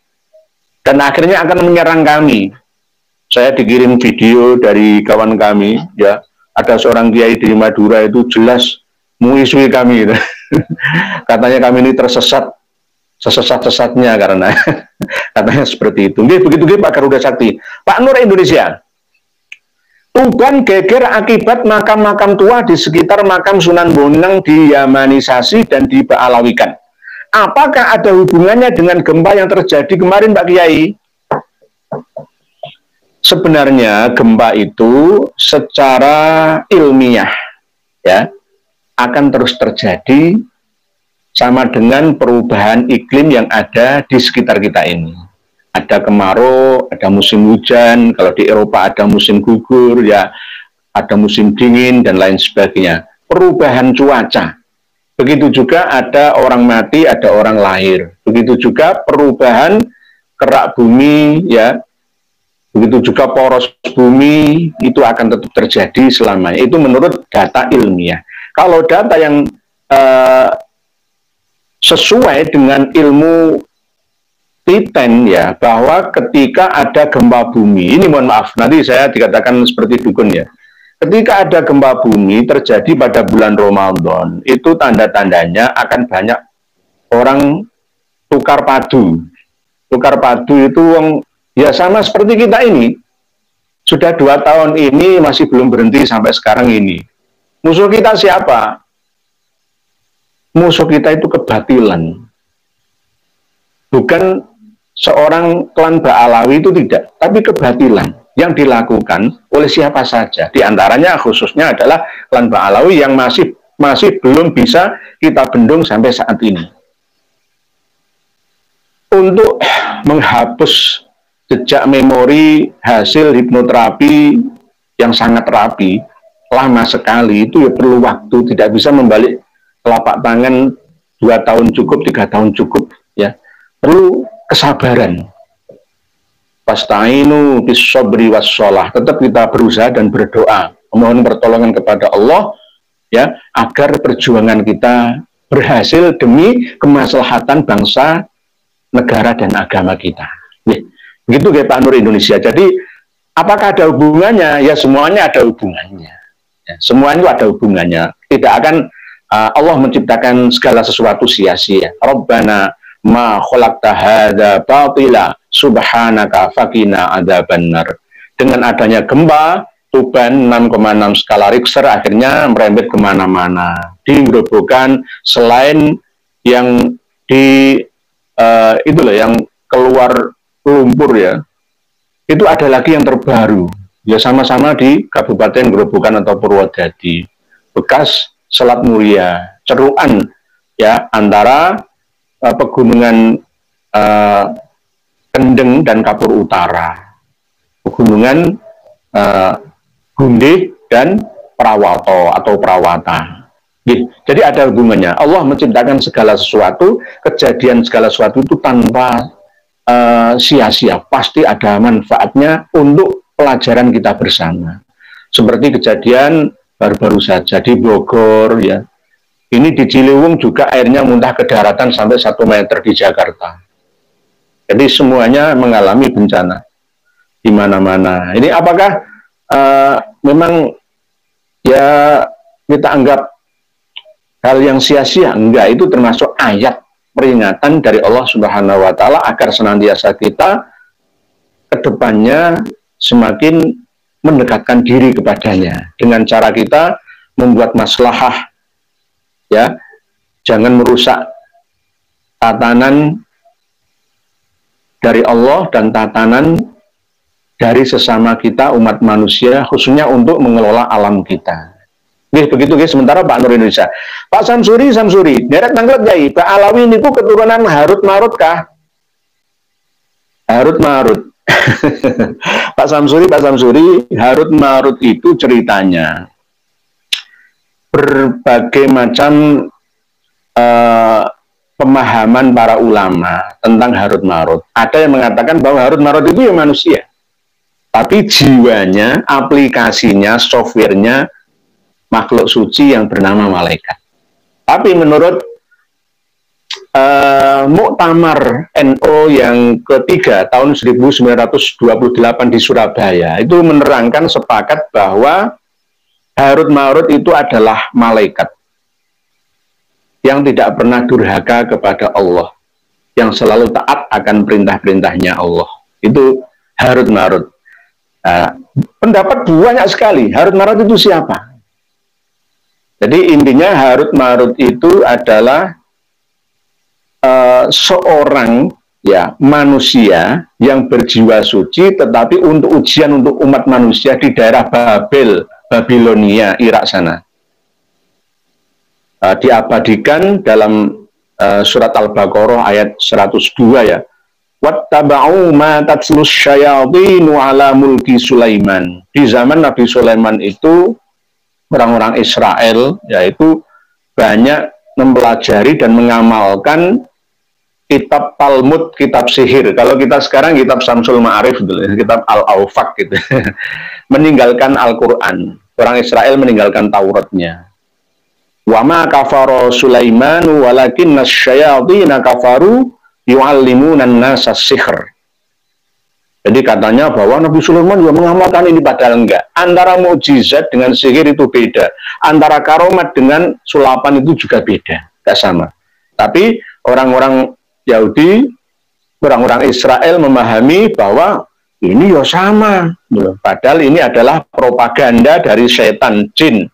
Dan akhirnya akan menyerang kami. Saya dikirim video dari kawan kami, ya. Ada seorang kiai di Madura itu jelas mengisui kami. Katanya kami ini tersesat, sesesat-sesatnya karena katanya seperti itu. Begitu Pak Garuda Sakti. Pak Nur Indonesia. Tuban geger akibat makam-makam tua di sekitar makam Sunan Bonang diyawanisasi dan diba'alawikan. Apakah ada hubungannya dengan gempa yang terjadi kemarin, Pak Kiai? Sebenarnya gempa itu secara ilmiah, ya, akan terus terjadi sama dengan perubahan iklim yang ada di sekitar kita ini. Ada kemarau, ada musim hujan, kalau di Eropa ada musim gugur, ya, ada musim dingin dan lain sebagainya. Perubahan cuaca. Begitu juga ada orang mati, ada orang lahir. Begitu juga perubahan kerak bumi, ya. Begitu juga poros bumi, itu akan tetap terjadi selamanya. Itu menurut data ilmiah. Kalau data yang sesuai dengan ilmu titen ya, bahwa ketika ada gempa bumi, ini mohon maaf, nanti saya dikatakan seperti dukun ya. Ketika ada gempa bumi terjadi pada bulan Ramadan, itu tanda-tandanya akan banyak orang tukar padu. Tukar padu itu ya sama seperti kita ini. Sudah 2 tahun ini masih belum berhenti sampai sekarang ini. Musuh kita siapa? Musuh kita itu kebatilan. Bukan seorang klan Ba'alawi itu tidak, tapi kebatilan yang dilakukan oleh siapa saja. Di antaranya khususnya adalah klan Ba'alawi yang masih belum bisa kita bendung sampai saat ini. Untuk menghapus jejak memori hasil hipnoterapi yang sangat rapi, lama sekali, itu ya perlu waktu, tidak bisa membalik telapak tangan 2 tahun cukup, 3 tahun cukup, ya. Perlu kesabaran. Pasta'inu bis-sabri was-shalah. Tetap kita berusaha dan berdoa, memohon pertolongan kepada Allah ya, agar perjuangan kita berhasil demi kemaslahatan bangsa, negara dan agama kita. Begitu kayak Pak Nur Indonesia. Jadi apakah ada hubungannya? Ya semuanya ada hubungannya. Ya, semuanya ada hubungannya. Tidak akan Allah menciptakan segala sesuatu sia-sia. Rabbana ma khalaqta hadza batila subhanaka faqina adzabannar. Dengan adanya gempa Tuban 6,6 skala Richter akhirnya merembet kemana-mana, digerobokan. Selain yang di itu loh yang keluar lumpur ya, itu ada lagi yang terbaru ya, sama-sama di Kabupaten Grobogan atau Purwodadi, bekas Selat Muria, ceruan ya antara pegunungan Kendeng dan Kapur Utara, pegunungan Gundih dan Prawato atau Prawata. Jadi ada hubungannya. Allah menciptakan segala sesuatu, kejadian segala sesuatu itu tanpa sia-sia, pasti ada manfaatnya untuk pelajaran kita bersama. Seperti kejadian baru-baru saja di Bogor ya. Ini di Ciliwung juga airnya muntah ke daratan sampai 1 meter di Jakarta. Jadi semuanya mengalami bencana di mana-mana. Ini apakah memang ya kita anggap hal yang sia-sia? Enggak, itu termasuk ayat peringatan dari Allah Subhanahu wa Ta'ala agar senantiasa kita ke depannya semakin mendekatkan diri kepadanya dengan cara kita membuat maslahah ya, jangan merusak tatanan dari Allah dan tatanan dari sesama kita umat manusia, khususnya untuk mengelola alam kita. Begitu guys. Sementara Pak Nur Indonesia, Pak Samsuri, deret nangklet jai, Pak Alawi ini keturunan Harut Marut kah? Harut Marut. Pak Samsuri, Harut Marut itu ceritanya berbagai macam pemahaman para ulama tentang Harut Marut. Ada yang mengatakan bahwa Harut Marut itu ya manusia, tapi jiwanya, aplikasinya, softwarenya makhluk suci yang bernama malaikat. Tapi menurut Muktamar NO yang ketiga tahun 1928 di Surabaya itu menerangkan sepakat bahwa Harut Marut itu adalah malaikat yang tidak pernah durhaka kepada Allah, yang selalu taat akan perintah-perintahnya Allah. Itu Harut Marut. Pendapat banyak sekali. Harut Marut itu siapa? Jadi intinya Harut Marut itu adalah seorang ya manusia yang berjiwa suci, tetapi untuk ujian untuk umat manusia di daerah Babel, Babilonia, Irak sana. Diabadikan dalam surat Al-Baqarah ayat 102 ya. Wattaba'u ma tatslus syayatinu ala mulki Sulaiman. Di zaman Nabi Sulaiman itu orang-orang Israel yaitu banyak mempelajari dan mengamalkan kitab Talmud, kitab sihir. Kalau kita sekarang kitab Syamsul Ma'arif, kitab Al-Awfaq gitu. Meninggalkan Al-Quran. Orang Israel meninggalkan Tauratnya. Wa ma kafara Sulaiman walakinna syayatina kafaru yu'allimunan nasa sihr. Jadi katanya bahwa Nabi Sulaiman juga mengamalkan ini, padahal enggak. Antara mukjizat dengan sihir itu beda. Antara karomat dengan sulapan itu juga beda, enggak sama. Tapi orang-orang Yahudi, orang-orang Israel memahami bahwa ini ya sama. Padahal ini adalah propaganda dari setan jin,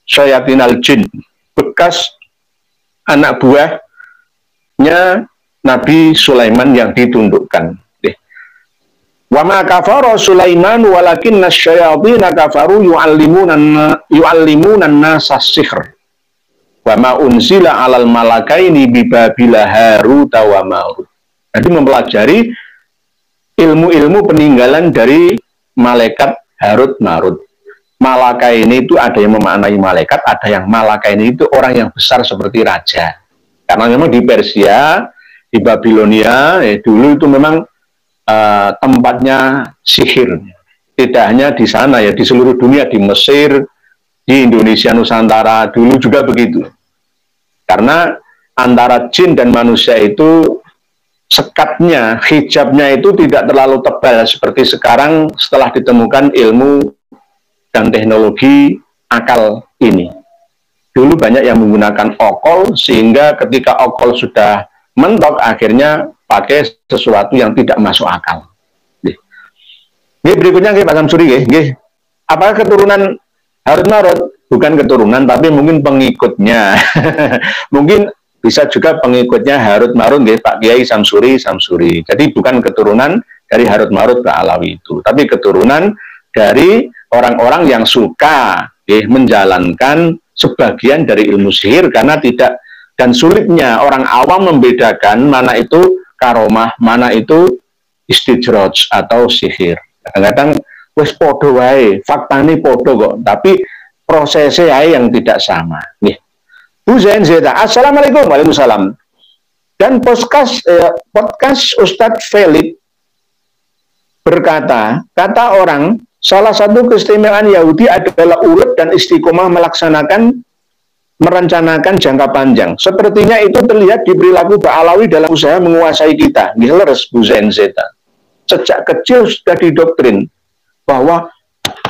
syayatinal jin, bekas anak buahnya Nabi Sulaiman yang ditundukkan. Wa ma kafara Sulaiman walakinna asyayatina kafaru yu'allimunan nasa sihr. Wa ma unzila 'alal malakaini bi Babila Harut wa Marut. Jadi mempelajari ilmu-ilmu peninggalan dari malaikat Harut Marut. Malakaini itu ada yang memaknai malaikat, ada yang malakaini itu orang yang besar seperti raja. Karena memang di Persia, di Babilonia, dulu itu memang tempatnya sihir. Tidak hanya di sana ya, di seluruh dunia, di Mesir, di Indonesia Nusantara dulu juga begitu. Karena antara jin dan manusia itu sekatnya, hijabnya itu tidak terlalu tebal seperti sekarang setelah ditemukan ilmu dan teknologi akal ini. Dulu banyak yang menggunakan okol, sehingga ketika okol sudah mentok, akhirnya pakai sesuatu yang tidak masuk akal. Berikutnya Pak Samsuri, apakah keturunan Harut Marut? Bukan keturunan, tapi mungkin pengikutnya. Mungkin bisa juga pengikutnya Harut Marut, Pak Kiai Samsuri. Jadi bukan keturunan dari Harut Marut ke Alawi itu, tapi keturunan dari orang-orang yang suka menjalankan sebagian dari ilmu sihir, karena tidak dan sulitnya orang awam membedakan mana itu karomah, mana itu istidroj atau sihir. Kadang-kadang wis podo wae, faktane podo kok, tapi prosesnya yang tidak sama. Nih, Bu Zain Zeta, Assalamualaikum. Waalaikumsalam. Dan podcast Ustadz Felix berkata, kata orang, salah satu keistimewaan Yahudi adalah ulet dan istiqomah merencanakan jangka panjang. Sepertinya itu terlihat di perilaku Ba'alawi dalam usaha menguasai kita. Leres Bu Zain Zeta. Sejak kecil sudah didoktrin bahwa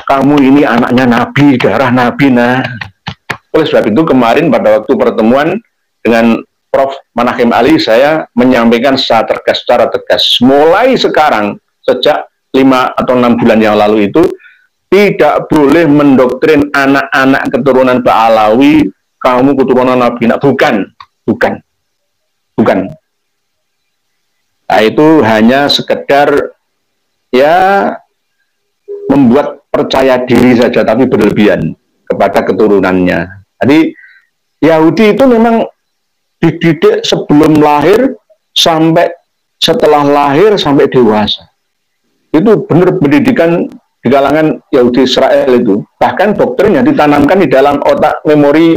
kamu ini anaknya Nabi, darah Nabi. Nah, oleh sebab itu kemarin pada waktu pertemuan dengan Prof. Manahim Ali, saya menyampaikan secara tegas, mulai sekarang, sejak 5 atau 6 bulan yang lalu itu, tidak boleh mendoktrin anak-anak keturunan Ba'alawi, kamu keturunan Nabi. Nah, bukan. Nah, itu hanya sekedar ya membuat percaya diri saja, tapi berlebihan kepada keturunannya. Jadi Yahudi itu memang dididik sebelum lahir sampai setelah lahir sampai dewasa. Itu benar pendidikan di kalangan Yahudi Israel itu. Bahkan doktrin yang ditanamkan di dalam otak memori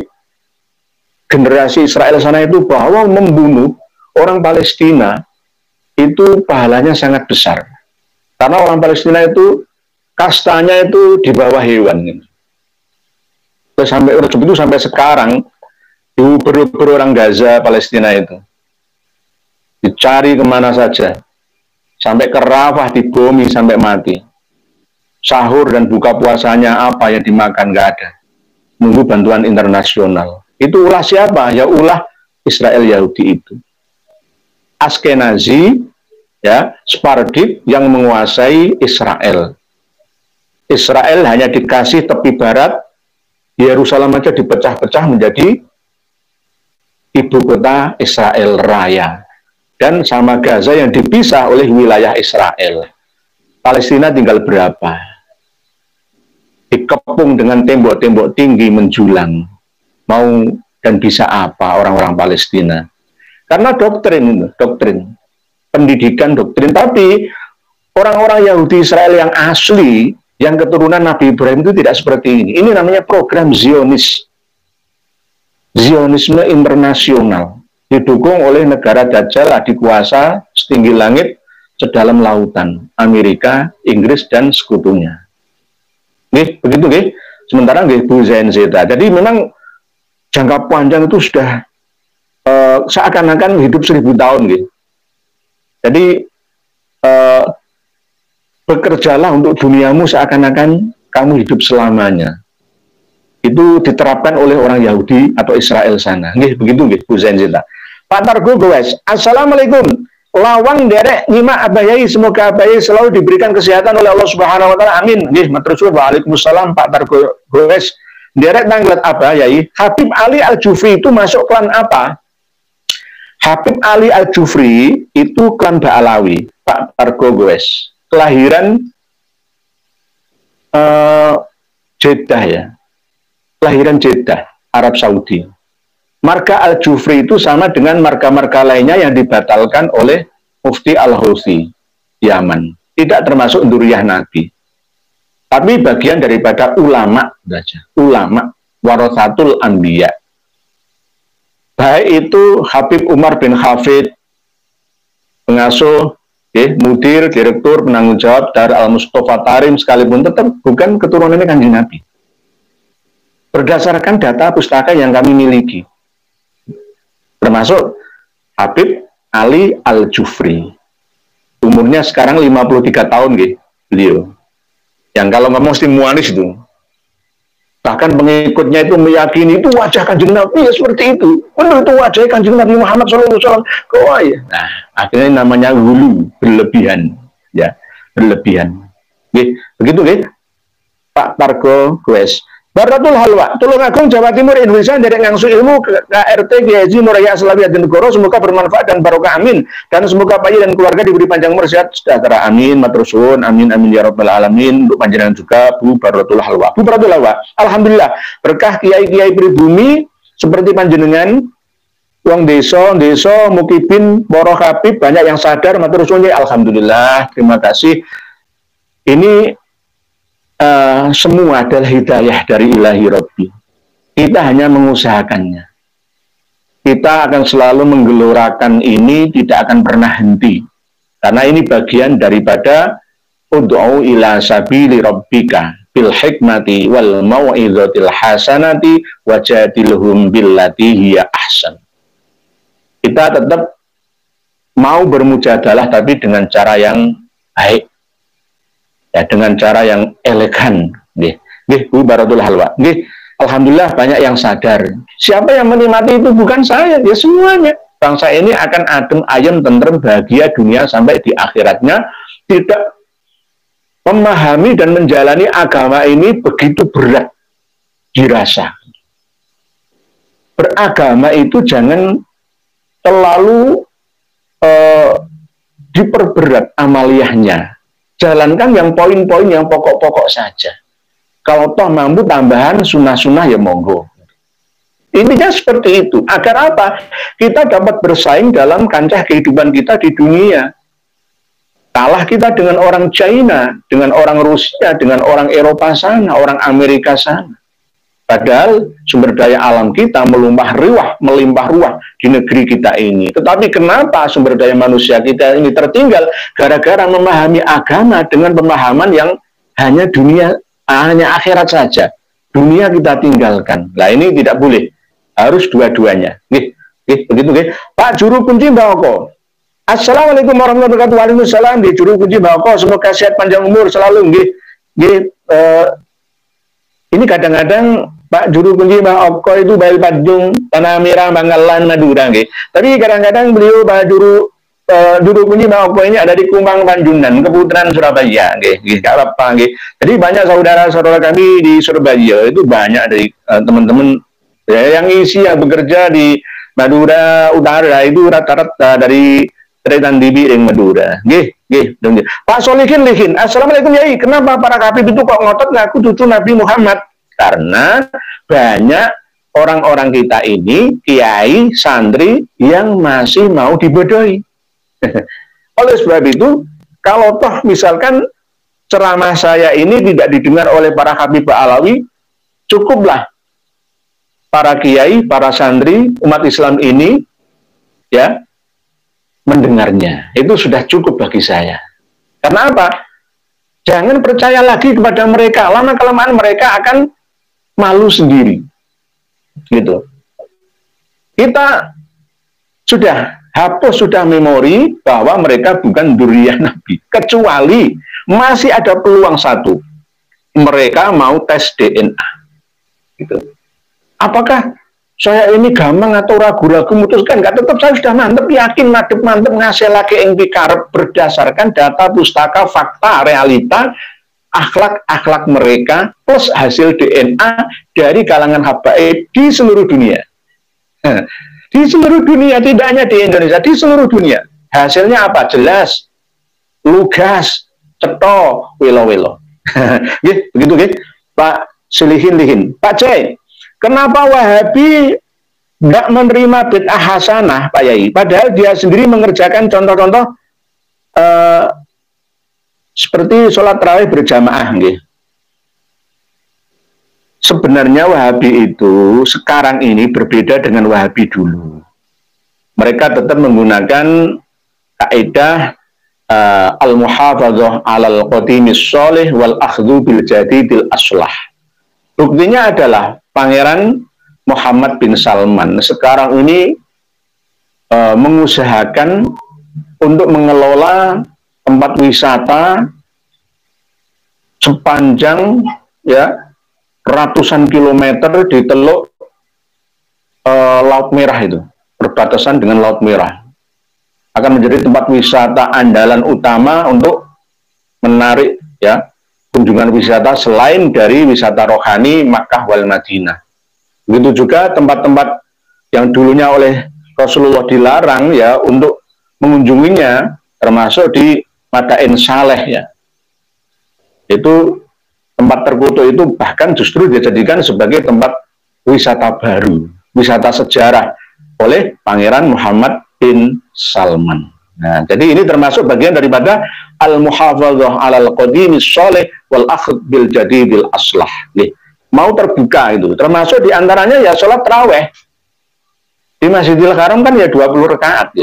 generasi Israel sana itu bahwa membunuh orang Palestina itu pahalanya sangat besar. Karena orang Palestina itu kastanya itu di bawah hewan. Sampai itu sampai sekarang diuber-uber orang Gaza Palestina itu. Dicari kemana saja. Sampai ke Rafah dibomi sampai mati. Sahur dan buka puasanya apa yang dimakan nggak ada. Nunggu bantuan internasional. Itu ulah siapa? Ya ulah Israel Yahudi itu. Askenazi, ya, Sephardic yang menguasai Israel. Israel hanya dikasih tepi barat, Yerusalem aja dipecah-pecah menjadi ibu kota Israel Raya. Dan sama Gaza yang dipisah oleh wilayah Israel. Palestina tinggal berapa? Dikepung dengan tembok-tembok tinggi menjulang. Mau dan bisa apa orang-orang Palestina? Karena doktrin, pendidikan doktrin. Tapi orang-orang Yahudi Israel yang asli, yang keturunan Nabi Ibrahim itu tidak seperti ini. Ini namanya program Zionis. Zionisme internasional. Didukung oleh negara Dajjal, adik kuasa, setinggi langit, sedalam lautan. Amerika, Inggris, dan sekutunya. Begitu. Sementara Bu Zain Zeta. Jadi memang jangka panjang itu sudah seakan-akan hidup 1000 tahun. Jadi bekerjalah untuk duniamu seakan-akan kamu hidup selamanya. Itu diterapkan oleh orang Yahudi atau Israel sana. Nggih, begitu nggih, Bu Zainzita. Pak Targo Goes, Assalamualaikum. Lawang derek nyimak abayai, semoga abayai selalu diberikan kesehatan oleh Allah Subhanahu wa taala. Amin. Nggih, matur suwun. Waalaikumsalam Pak Targo Goes. Derek tanglet abayai. Habib Ali Al-Jufri itu masuk klan apa? Habib Ali Al-Jufri itu klan Ba'alawi, Pak Targo Goes. Kelahiran Jeddah ya. Kelahiran Jeddah, Arab Saudi. Marga Al-Jufri itu sama dengan marga-marga lainnya yang dibatalkan oleh Mufti Al-Houthi, Yaman. Tidak termasuk Duriyah Nabi. Tapi bagian daripada ulama saja. Ulama, warathatul anbiya. Baik itu Habib Umar bin Hafid, pengasuh, mudir, direktur, penanggung jawab dari Al-Mustafa Tarim, sekalipun tetap bukan keturunannya Kanjeng Nabi. Berdasarkan data pustaka yang kami miliki, termasuk Habib Ali Al-Jufri, umurnya sekarang 53 tahun beliau, yang kalau ngomong stimuanis itu, bahkan pengikutnya itu meyakini itu wajah Kanjeng Nabi ya seperti itu, benar itu wajah Kanjeng Nabi Muhammad SAW. Nah, akhirnya namanya hulu, berlebihan, ya, berlebihan. Begitu Pak Targo Goes. Baratul Halwa, Tulungagung, Jawa Timur, Indonesia, dari ngangsu ilmu KRT Kiai Haji Nuraya Aslawi Adenegoro, semoga bermanfaat dan barokah, amin. Dan semoga Pak dan keluarga diberi panjang umur, sehat, sejahtera, amin. Matur suwun, amin, amin ya rabbal alamin. Untuk panjenengan juga Bu Baratul Halwa. Bu Baratul Halwa, alhamdulillah berkah kiai-kiai pribumi seperti panjenengan, wong desa mukibin, poro habib, banyak yang sadar, matur suwun, alhamdulillah, terima kasih. Ini semua adalah hidayah dari ilahi Rabbi. Kita hanya mengusahakannya. Kita akan selalu menggelorakan ini, tidak akan pernah henti. Karena ini bagian daripada ud'u ila sabili rabbika bil hikmati wal mau'izatil hasanati wajadilhum billati hiya ahsan. Kita tetap mau bermujadalah tapi dengan cara yang baik. Ya, dengan cara yang elegan. Bu Baratul Halwa. Alhamdulillah banyak yang sadar. Siapa yang menikmati itu bukan saya, ya semuanya. Bangsa ini akan adem, ayem, tentrem, bahagia dunia sampai di akhiratnya. Tidak memahami dan menjalani agama ini begitu berat dirasa. Beragama itu jangan terlalu diperberat amaliyahnya. Jalankan yang poin-poin yang pokok-pokok saja. Kalau toh mampu tambahan sunnah-sunnah ya monggo. Intinya seperti itu. Agar apa? Kita dapat bersaing dalam kancah kehidupan kita di dunia. Kalah kita dengan orang China, dengan orang Rusia, dengan orang Eropa sana, orang Amerika sana. Padahal sumber daya alam kita melimpah ruah di negeri kita ini. Tetapi kenapa sumber daya manusia kita ini tertinggal? Gara-gara memahami agama dengan pemahaman yang hanya dunia, hanya akhirat saja. Dunia kita tinggalkan. Nah ini tidak boleh. Harus dua-duanya. Begitu. Pak Juru Kunci Mbako. Assalamualaikum warahmatullahi wabarakatuh. Waalaikumsalam. Juru Kunci Mbako. Semoga sehat panjang umur selalu. Ini kadang-kadang Pak Juru Kunci Mbak Oko itu Bayi Padung, Tanah Merah, Bangkalan, Madura. Tapi kadang-kadang beliau Pak Juru Kunci Mbak Oko ini ada di Kumbang Panjunan, Keputaran Surabaya. Gak apa-apa. Jadi banyak saudara-saudara kami di Surabaya itu banyak dari teman-teman yang isi yang bekerja di Madura Utara itu rata-rata dari Tretan Dibi yang Madura. Pak Solihin Lihin, Assalamualaikum Yai. Kenapa para habib itu kok ngotot ngaku cucu Nabi Muhammad? Karena banyak orang-orang kita ini, kiai, santri, yang masih mau dibodohi. Oleh sebab itu, kalau toh misalkan ceramah saya ini tidak didengar oleh para habib Alawi, cukuplah para kiai, para santri, umat Islam ini, ya, mendengarnya. Itu sudah cukup bagi saya. Karena apa? Jangan percaya lagi kepada mereka. Lama-kelamaan mereka akan malu sendiri. Gitu. Kita sudah hapus sudah memori bahwa mereka bukan dzurriyyah Nabi, kecuali masih ada peluang satu, mereka mau tes DNA. Gitu. Apakah saya ini gampang atau ragu-ragu memutuskan? Enggak, tetap saya sudah mantep, yakin, mantep ngasih lagi yang pikarep berdasarkan data pustaka, fakta, realita, akhlak mereka plus hasil DNA dari kalangan habaib di seluruh dunia. Di seluruh dunia, tidak hanya di Indonesia, di seluruh dunia. Hasilnya apa? Jelas, lugas, ceto, welo-welo. Begitu, Pak Silihin-lihin. Pak Cai, kenapa Wahabi nggak menerima bid'ah hasanah, Pak Yai? Padahal dia sendiri mengerjakan contoh-contoh seperti sholat tarawih berjamaah. Sebenarnya Wahabi itu sekarang ini berbeda dengan Wahabi dulu. Mereka tetap menggunakan kaidah al-muhafadzah alal qadimis sholih wal akhdhu bil jadidil aslah. Buktinya adalah Pangeran Muhammad bin Salman sekarang ini mengusahakan untuk mengelola tempat wisata sepanjang ratusan kilometer di Teluk Laut Merah itu, berbatasan dengan Laut Merah. Akan menjadi tempat wisata andalan utama untuk menarik kunjungan wisata selain dari wisata rohani Makkah wal Madinah. Begitu juga tempat-tempat yang dulunya oleh Rasulullah dilarang untuk mengunjunginya, termasuk di Madain Saleh Itu tempat terkutuk itu bahkan justru dijadikan sebagai tempat wisata baru, wisata sejarah oleh Pangeran Muhammad bin Salman. Nah, jadi ini termasuk bagian daripada al-muhafadzah alal qadimis sholih wal akhd bil jadidil aslah. Mau terbuka itu, termasuk diantaranya sholat tarawih di Masjidil Haram kan 20 rakaat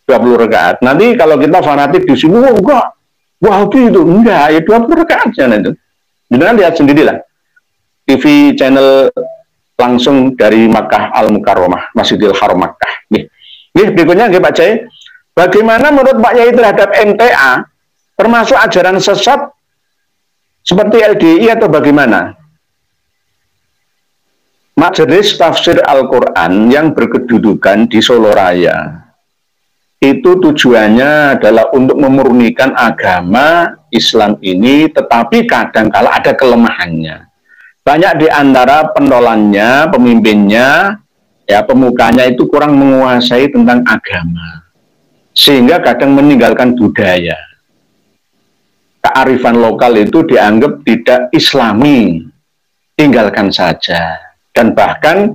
20 rakaat. Nanti kalau kita fanatik di sini, enggak, Wahabi itu enggak, 20 rakaat itu. Jangan lihat sendirilah TV channel langsung dari Makkah Al-Mukarramah, Masjidil Haram Makkah. Berikutnya Pak Cai, bagaimana menurut Pak Yai terhadap MTA, termasuk ajaran sesat seperti LDI atau bagaimana? Majelis Tafsir Al-Quran yang berkedudukan di Solo Raya, itu tujuannya adalah untuk memurnikan agama Islam ini, tetapi kadang-kala ada kelemahannya. Banyak di antara pentolannya, pemimpinnya, pemukanya itu kurang menguasai tentang agama, sehingga kadang meninggalkan budaya. Kearifan lokal itu dianggap tidak islami, tinggalkan saja. Dan bahkan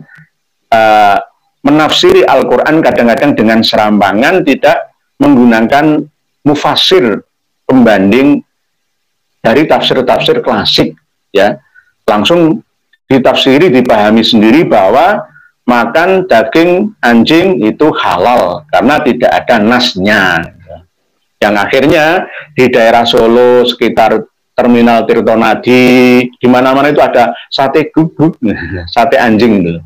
menafsiri Al-Quran kadang-kadang dengan serampangan, tidak menggunakan mufassir pembanding dari tafsir-tafsir klasik, langsung ditafsiri, dipahami sendiri bahwa makan daging anjing itu halal karena tidak ada nasnya. Yang akhirnya di daerah Solo sekitar Terminal Tirtonadi, di mana-mana itu ada sate guguk, sate anjing itu,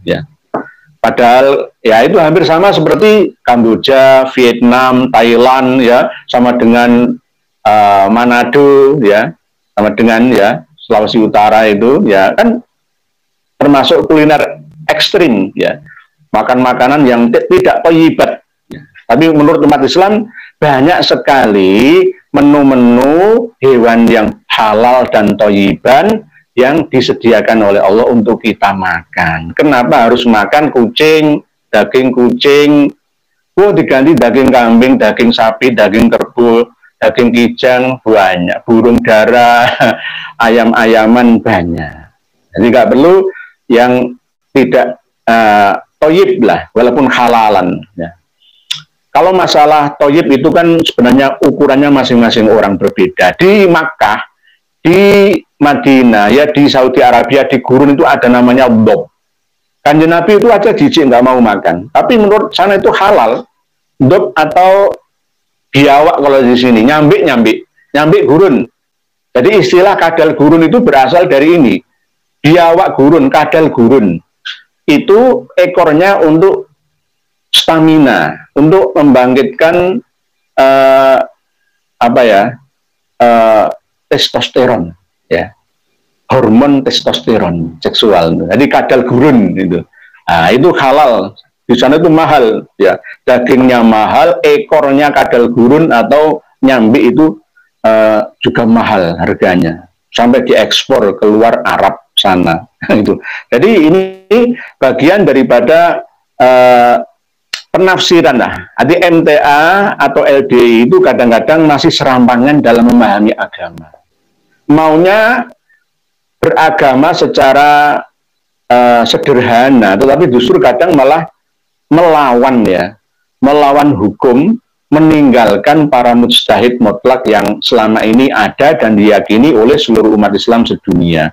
Padahal itu hampir sama seperti Kamboja, Vietnam, Thailand, sama dengan Manado, sama dengan Sulawesi Utara itu, kan termasuk kuliner ekstrim, makan makanan yang tidak thayyibat. Tapi menurut umat Islam banyak sekali menu-menu hewan yang halal dan thayyiban yang disediakan oleh Allah untuk kita makan. Kenapa harus makan kucing, daging kucing, diganti daging kambing, daging sapi, daging kerbau, daging kijang banyak, burung dara, ayam-ayaman banyak. Jadi nggak perlu yang tidak toyib lah, walaupun halalan. Kalau masalah toyib itu kan sebenarnya ukurannya masing-masing orang berbeda. Di Makkah, di Madinah, di Saudi Arabia, di gurun itu ada namanya dob. Kanjeng Nabi itu aja jijik nggak mau makan. Tapi menurut sana itu halal. Dob atau biawak kalau di sini, nyambik gurun. Jadi istilah kadal gurun itu berasal dari ini. Biawak gurun, kadal gurun. Itu ekornya untuk stamina, untuk membangkitkan testosteron, ya, hormon testosteron seksual. Jadi kadal gurun itu. Nah, itu halal. Di sana itu mahal, ya. Dagingnya mahal, ekornya kadal gurun atau nyambi itu juga mahal harganya. Sampai diekspor keluar Arab sana. Itu. Jadi ini bagian daripada penafsiran lah. Jadi MTA atau LDI itu kadang-kadang masih serampangan dalam memahami agama. Maunya beragama secara sederhana, tetapi justru kadang malah melawan, ya, melawan hukum, meninggalkan para mujtahid mutlak yang selama ini ada dan diyakini oleh seluruh umat Islam sedunia.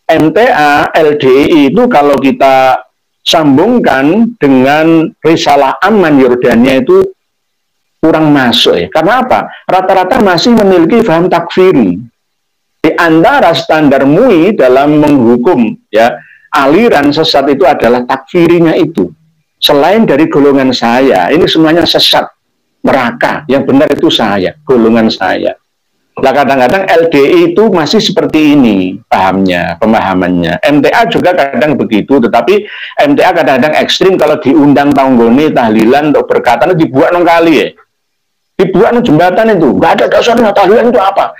MTA, LDI itu kalau kita sambungkan dengan risalah Amman Yordania itu kurang masuk, ya. Karena apa? Rata-rata masih memiliki paham takfiri. Di antara standar MUI dalam menghukum, ya, aliran sesat itu adalah takfirinya itu. Selain dari golongan saya, ini semuanya sesat, neraka, yang benar itu saya, golongan saya. Nah, kadang-kadang LDI itu masih seperti ini pahamnya, pemahamannya. MTA juga kadang begitu, tetapi MTA kadang-kadang ekstrim kalau diundang tanggone, tahlilan, untuk berkata, dibuat nong kali, ya. Dibuat nong jembatan itu, nggak ada dasarnya, tahlilan itu apa?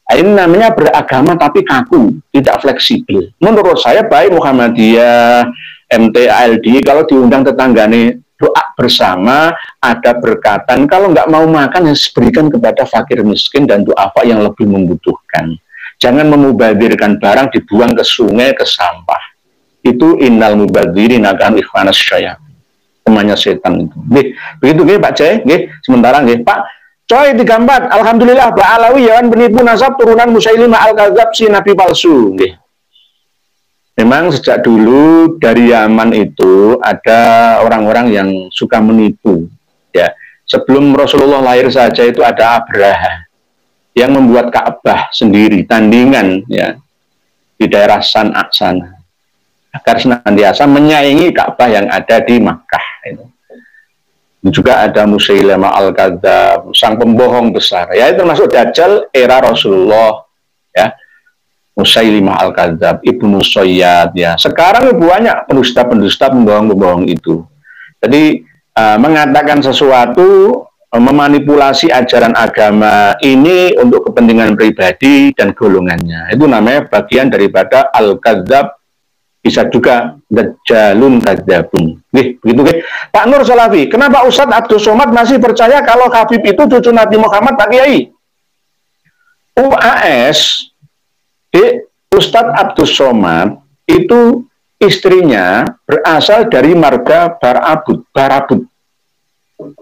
Nah, ini namanya beragama tapi kaku, tidak fleksibel. Menurut saya baik Muhammadiyah, MTA, LDI, kalau diundang tetanggane, doa bersama, ada berkatan, kalau nggak mau makan, berikan kepada fakir miskin dan duafa yang lebih membutuhkan. Jangan memubadirkan barang, dibuang ke sungai, ke sampah. Itu innal mubadzirin akan ikhwanas syayatin, temannya setan itu. Begitu nggih Pak Jai, nggih. Sementara nggih Pak Coy 34, alhamdulillah Pak Alawi yawan penipu nasab turunan Musailimah al-Kadzab, si nabi palsu, nggih. Memang sejak dulu dari Yaman itu ada orang-orang yang suka menipu, ya. Sebelum Rasulullah lahir saja itu ada Abraha yang membuat Ka'bah sendiri, tandingan, ya, di daerah San'a sana, agar senantiasa menyaingi Ka'bah yang ada di Makkah itu. Juga ada Musailimah al-Kadzab, sang pembohong besar, ya, itu termasuk Dajjal era Rasulullah, ya. Musailimah al-Kadzab, Ibnu Sayyad, ya. Sekarang banyak pendusta-pendusta, pembohong-pembohong itu. Jadi mengatakan sesuatu, memanipulasi ajaran agama ini untuk kepentingan pribadi dan golongannya. Itu namanya bagian daripada al-Kadzab, bisa juga Dajjalun Kadzabun. Begitu, Pak Nur Salafi, kenapa Ustadz Abdul Somad masih percaya kalau Habib itu cucu Nabi Muhammad, Pak Kiai? UAS, Ustadz Abdul Somad itu istrinya berasal dari marga Barabud,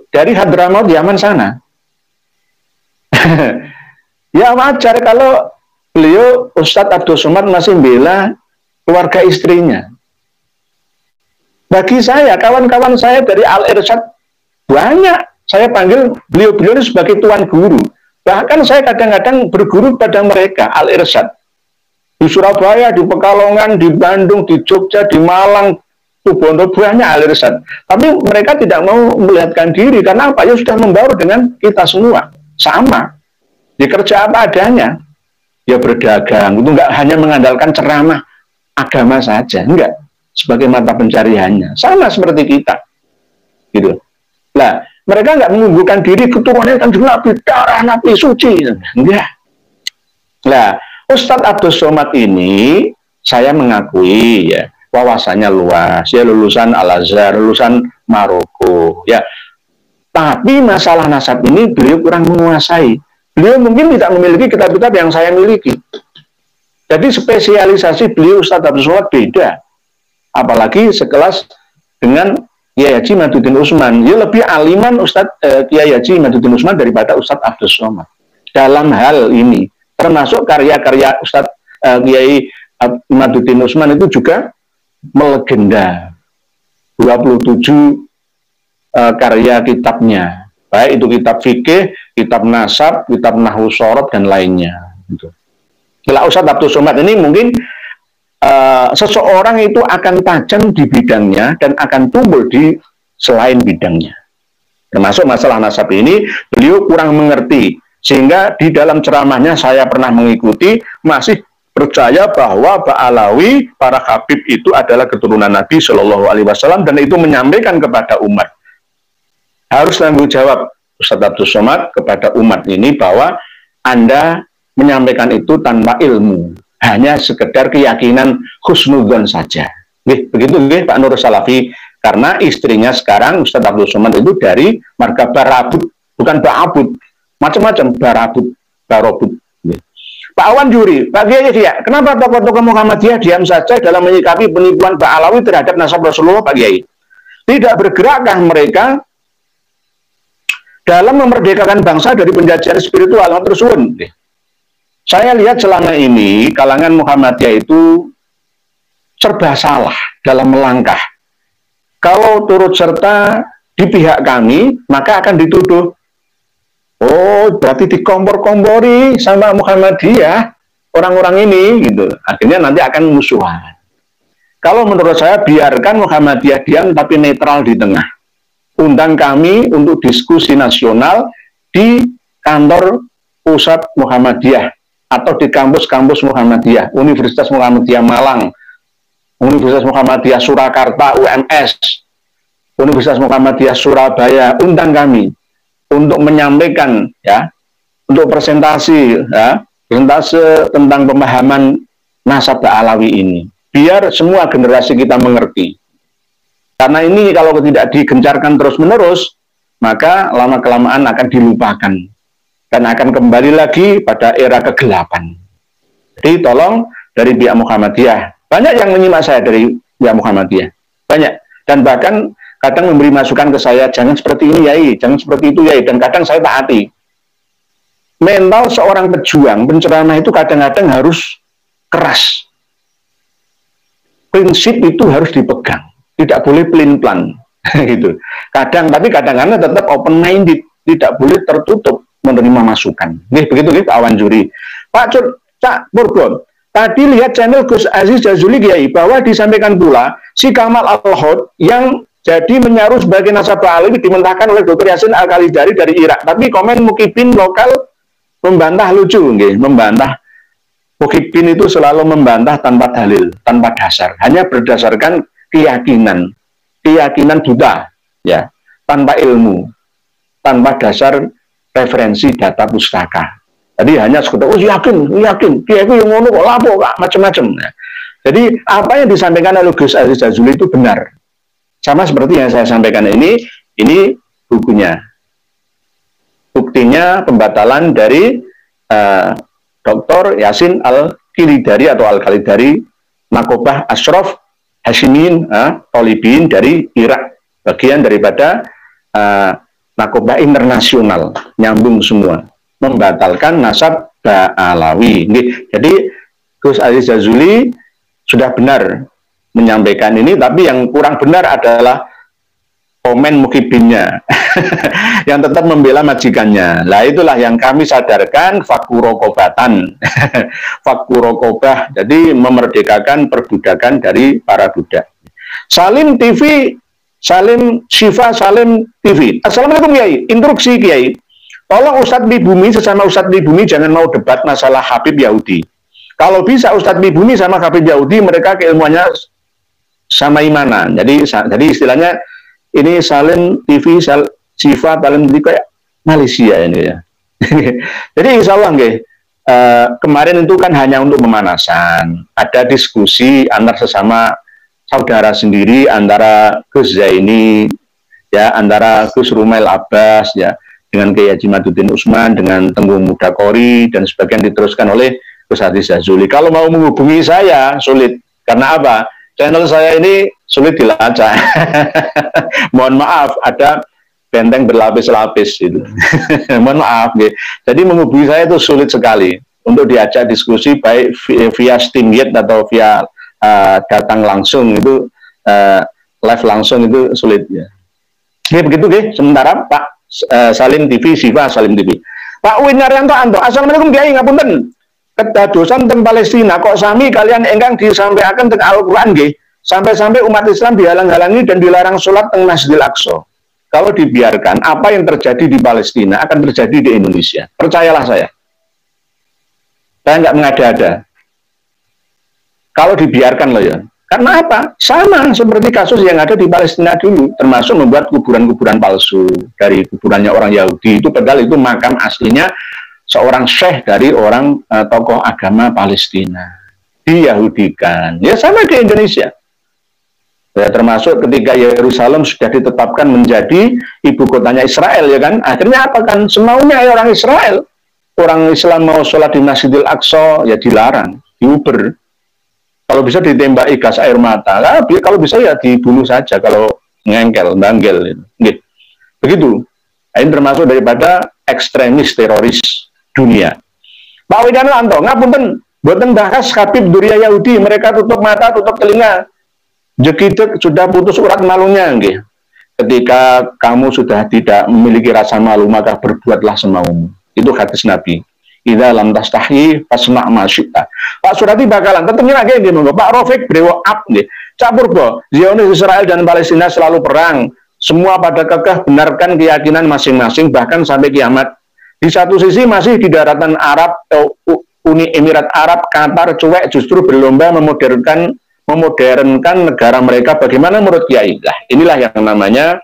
dari Hadramaut Yaman sana. Ya wajar kalau beliau Ustadz Abdul Somad masih bela keluarga istrinya. Bagi saya, kawan-kawan saya dari Al-Irsyad banyak saya panggil beliau-beliau ini sebagai tuan guru. Bahkan saya kadang-kadang berguru pada mereka, Al-Irsyad. Di Surabaya, di Pekalongan, di Bandung, di Jogja, di Malang, Tubondo, banyak Al-Irsyad. Tapi mereka tidak mau melihatkan diri, karena apa? Ya sudah membaur dengan kita semua. Sama. Dia kerja apa adanya. Dia berdagang. Itu enggak hanya mengandalkan ceramah agama saja. Enggak. Sebagai mata pencariannya. Sama seperti kita. Gitu. Nah, mereka enggak mengunggulkan diri keturunan Kanjeng Nabi, darah Nabi suci. Enggak. Nah, Ustadz Abdul Somad ini saya mengakui, ya, wawasannya luas, ya, lulusan Al-Azhar, lulusan Maroko, ya. Tapi masalah nasab ini beliau kurang menguasai. Beliau mungkin tidak memiliki kitab-kitab yang saya miliki. Jadi spesialisasi beliau Ustadz Abdul Somad beda. Apalagi sekelas dengan Kiai Haji Maduddin Utsman. Dia lebih aliman Kiai Haji Maduddin Utsman daripada Ustadz Abdul Somad dalam hal ini. Termasuk karya-karya Ustadz Kiai Maduddin Utsman itu juga melegenda. 27 karya kitabnya, baik itu kitab fikih, kitab nasab, kitab nahwu shorof, dan lainnya. Kalau Ustadz Abdul Somad ini mungkin seseorang itu akan tajam di bidangnya dan akan tumbuh di selain bidangnya. Termasuk masalah nasab ini, beliau kurang mengerti. Sehingga di dalam ceramahnya saya pernah mengikuti, masih percaya bahwa Ba'alawi, para Habib itu adalah keturunan Nabi Shallallahu Alaihi Wasallam, dan itu menyampaikan kepada umat. Harus tanggung jawab Ustadz Abdul Somad kepada umat ini bahwa Anda menyampaikan itu tanpa ilmu, hanya sekedar keyakinan husnudzon saja. Begitu Pak Nur Salafi. Karena istrinya sekarang Ustadz Abdul Somad itu dari marga Barabut, bukan Ba'abut, macam-macam, Barabut, Barobut. Pak Awan Juri, Pak Kiai dia, kenapa tokoh-tokoh Muhammadiyah diam saja dalam menyikapi penipuan Ba'alawi terhadap nasab Rasulullah, Pak Kiai? Tidak bergerakkah mereka dalam memerdekakan bangsa dari penjajahan spiritual? Tersuun. Saya lihat selama ini kalangan Muhammadiyah itu serba salah dalam melangkah. Kalau turut serta di pihak kami, maka akan dituduh, oh berarti dikompor-kompori sama Muhammadiyah orang-orang ini, gitu. Akhirnya nanti akan musuhan. Kalau menurut saya, biarkan Muhammadiyah diam tapi netral di tengah. Undang kami untuk diskusi nasional di kantor pusat Muhammadiyah atau di kampus-kampus Muhammadiyah, Universitas Muhammadiyah Malang, Universitas Muhammadiyah Surakarta, UMS, Universitas Muhammadiyah Surabaya, undang kami untuk menyampaikan, ya, untuk presentasi, ya, presentase tentang pemahaman nasab Ba'alawi ini, biar semua generasi kita mengerti. Karena ini kalau tidak digencarkan terus-menerus, maka lama-kelamaan akan dilupakan dan akan kembali lagi pada era kegelapan. Jadi tolong dari pihak Muhammadiyah, banyak yang menyimak saya dari pihak Muhammadiyah, banyak, dan bahkan kadang memberi masukan ke saya, jangan seperti ini Yai, jangan seperti itu Yai, dan kadang saya taati. Mental seorang pejuang, penceramah itu kadang-kadang harus keras. Prinsip itu harus dipegang, tidak boleh pelin-pelan, gitu. Tapi kadang-kadang tetap open-minded, tidak boleh tertutup menerima masukan. Begitu Pak Awan Juri. Pak Cak Purgon, tadi lihat channel Gus Aziz Jazuli Kiai, bahwa disampaikan pula si Kamal Al-Hod yang jadi menyaruh sebagai nasab Ba'alawi dimentahkan oleh Dr. Yasin Al-Khalidari dari Irak. Tapi komen Mukibin lokal membantah lucu, membantah. Mukibin itu selalu membantah tanpa dalil, tanpa dasar, hanya berdasarkan keyakinan buta, ya, tanpa ilmu, tanpa dasar referensi data pustaka. Jadi hanya sekedar, oh yakin, Kiai yang ngono kok lapo Kak, macam-macam. Nah, jadi apa yang disampaikan oleh Gus Aziz Jazuli itu benar. Sama seperti yang saya sampaikan ini bukunya. Buktinya pembatalan dari Dr. Yasin Al-Khalidari atau Al-Khalidari, Nakobah Ashraf Hashimin Tolibin dari Irak, bagian daripada Nakobah internasional, nyambung semua, membatalkan nasab Ba'alawi. Jadi Gus Aziz Jazuli sudah benar menyampaikan ini, tapi yang kurang benar adalah komen Mukibinnya yang tetap membela majikannya. Lah itulah yang kami sadarkan, fakurokobatan fakurokobah, jadi memerdekakan perbudakan dari para budak. Salim TV, Salim Syifa Salim TV. Assalamualaikum Kiai, instruksi Kiai, tolong Ustadz Mibumi sesama Ustadz Mibumi jangan mau debat masalah Habib Yahudi. Kalau bisa Ustadz Mibumi sama Habib Yahudi, mereka keilmuannya sama imanan. Jadi istilahnya ini Salim TV, Syifa Salim TV kayak Malaysia ini ya. Jadi insya Allah kemarin itu kan hanya untuk pemanasan, ada diskusi antar sesama saudara sendiri, antara Gus Zaini, ya, antara Gus Rumail Abbas, ya, dengan Kiai Haji Maduddin Usman, dengan Tengku Mudakori, dan sebagian diteruskan oleh Gus Aziz Jazuli. Kalau mau menghubungi saya sulit, karena apa? Channel saya ini sulit dilacak. Mohon maaf, ada benteng berlapis-lapis itu. Mohon maaf, gitu. Jadi menghubungi saya itu sulit sekali untuk diajak diskusi, baik via SteamYet atau via datang langsung, itu live langsung itu sulit ya. Begitu sementara Pak Salim TV, Syifa Salim TV. Pak Winaryanto Anto, assalamualaikum Kiai, ngapunten. Kedadosan teng Palestina kok sami kalian engkang disampaikan teng Al-Qur'an nggih. Sampai-sampai umat Islam dihalang-halangi dan dilarang sholat teng Masjidil Aqsa. Kalau dibiarkan, apa yang terjadi di Palestina akan terjadi di Indonesia. Percayalah saya. Saya nggak mengada-ada. Kalau dibiarkan loh ya. Karena apa? Sama seperti kasus yang ada di Palestina dulu, termasuk membuat kuburan-kuburan palsu dari kuburannya orang Yahudi. Itu padahal itu makam aslinya seorang syekh dari orang tokoh agama Palestina. Diyahudikan. Ya sama di Indonesia. Ya, termasuk ketika Yerusalem sudah ditetapkan menjadi ibu kotanya Israel, ya kan? Akhirnya apa kan? Semaunya orang Israel. Orang Islam mau sholat di Masjidil Aqsa, ya dilarang, diuber. Kalau bisa ditembaki gas air mata, nah, kalau bisa ya dibunuh saja kalau ngengkel, banggel. Gitu. Begitu. Ini termasuk daripada ekstremis teroris dunia. Pak Widanto, ngapunten, boten bahas Habib Duria Yahudi, mereka tutup mata, tutup telinga. Jekidek sudah putus urat malunya. Gitu. Ketika kamu sudah tidak memiliki rasa malu, maka berbuatlah semaumu. Itu hadis Nabi. Idza lam tastahi fasna' ma syi'ta. Pak Surati bakalan tentunya lagi nggih Pak Rafiq brewo up nggih. Campur bo, Zionis Israel dan Palestina selalu perang. Semua pada kekeh benarkan keyakinan masing-masing bahkan sampai kiamat. Di satu sisi masih di daratan Arab Uni Emirat Arab Qatar cuek justru berlomba memodernkan negara mereka. Bagaimana menurut Kiai? Nah, inilah yang namanya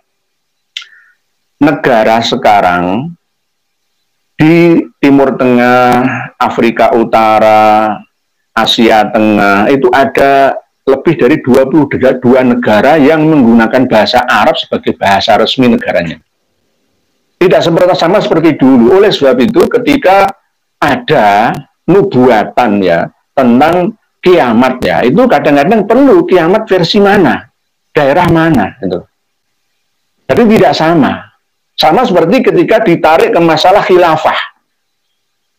negara sekarang di Timur Tengah, Afrika Utara, Asia Tengah, itu ada lebih dari 22 negara yang menggunakan bahasa Arab sebagai bahasa resmi negaranya. Tidak sama seperti dulu. Oleh sebab itu, ketika ada nubuatan ya tentang kiamat ya, itu kadang-kadang perlu kiamat versi mana, daerah mana, gitu. Jadi tidak sama. Sama seperti ketika ditarik ke masalah khilafah.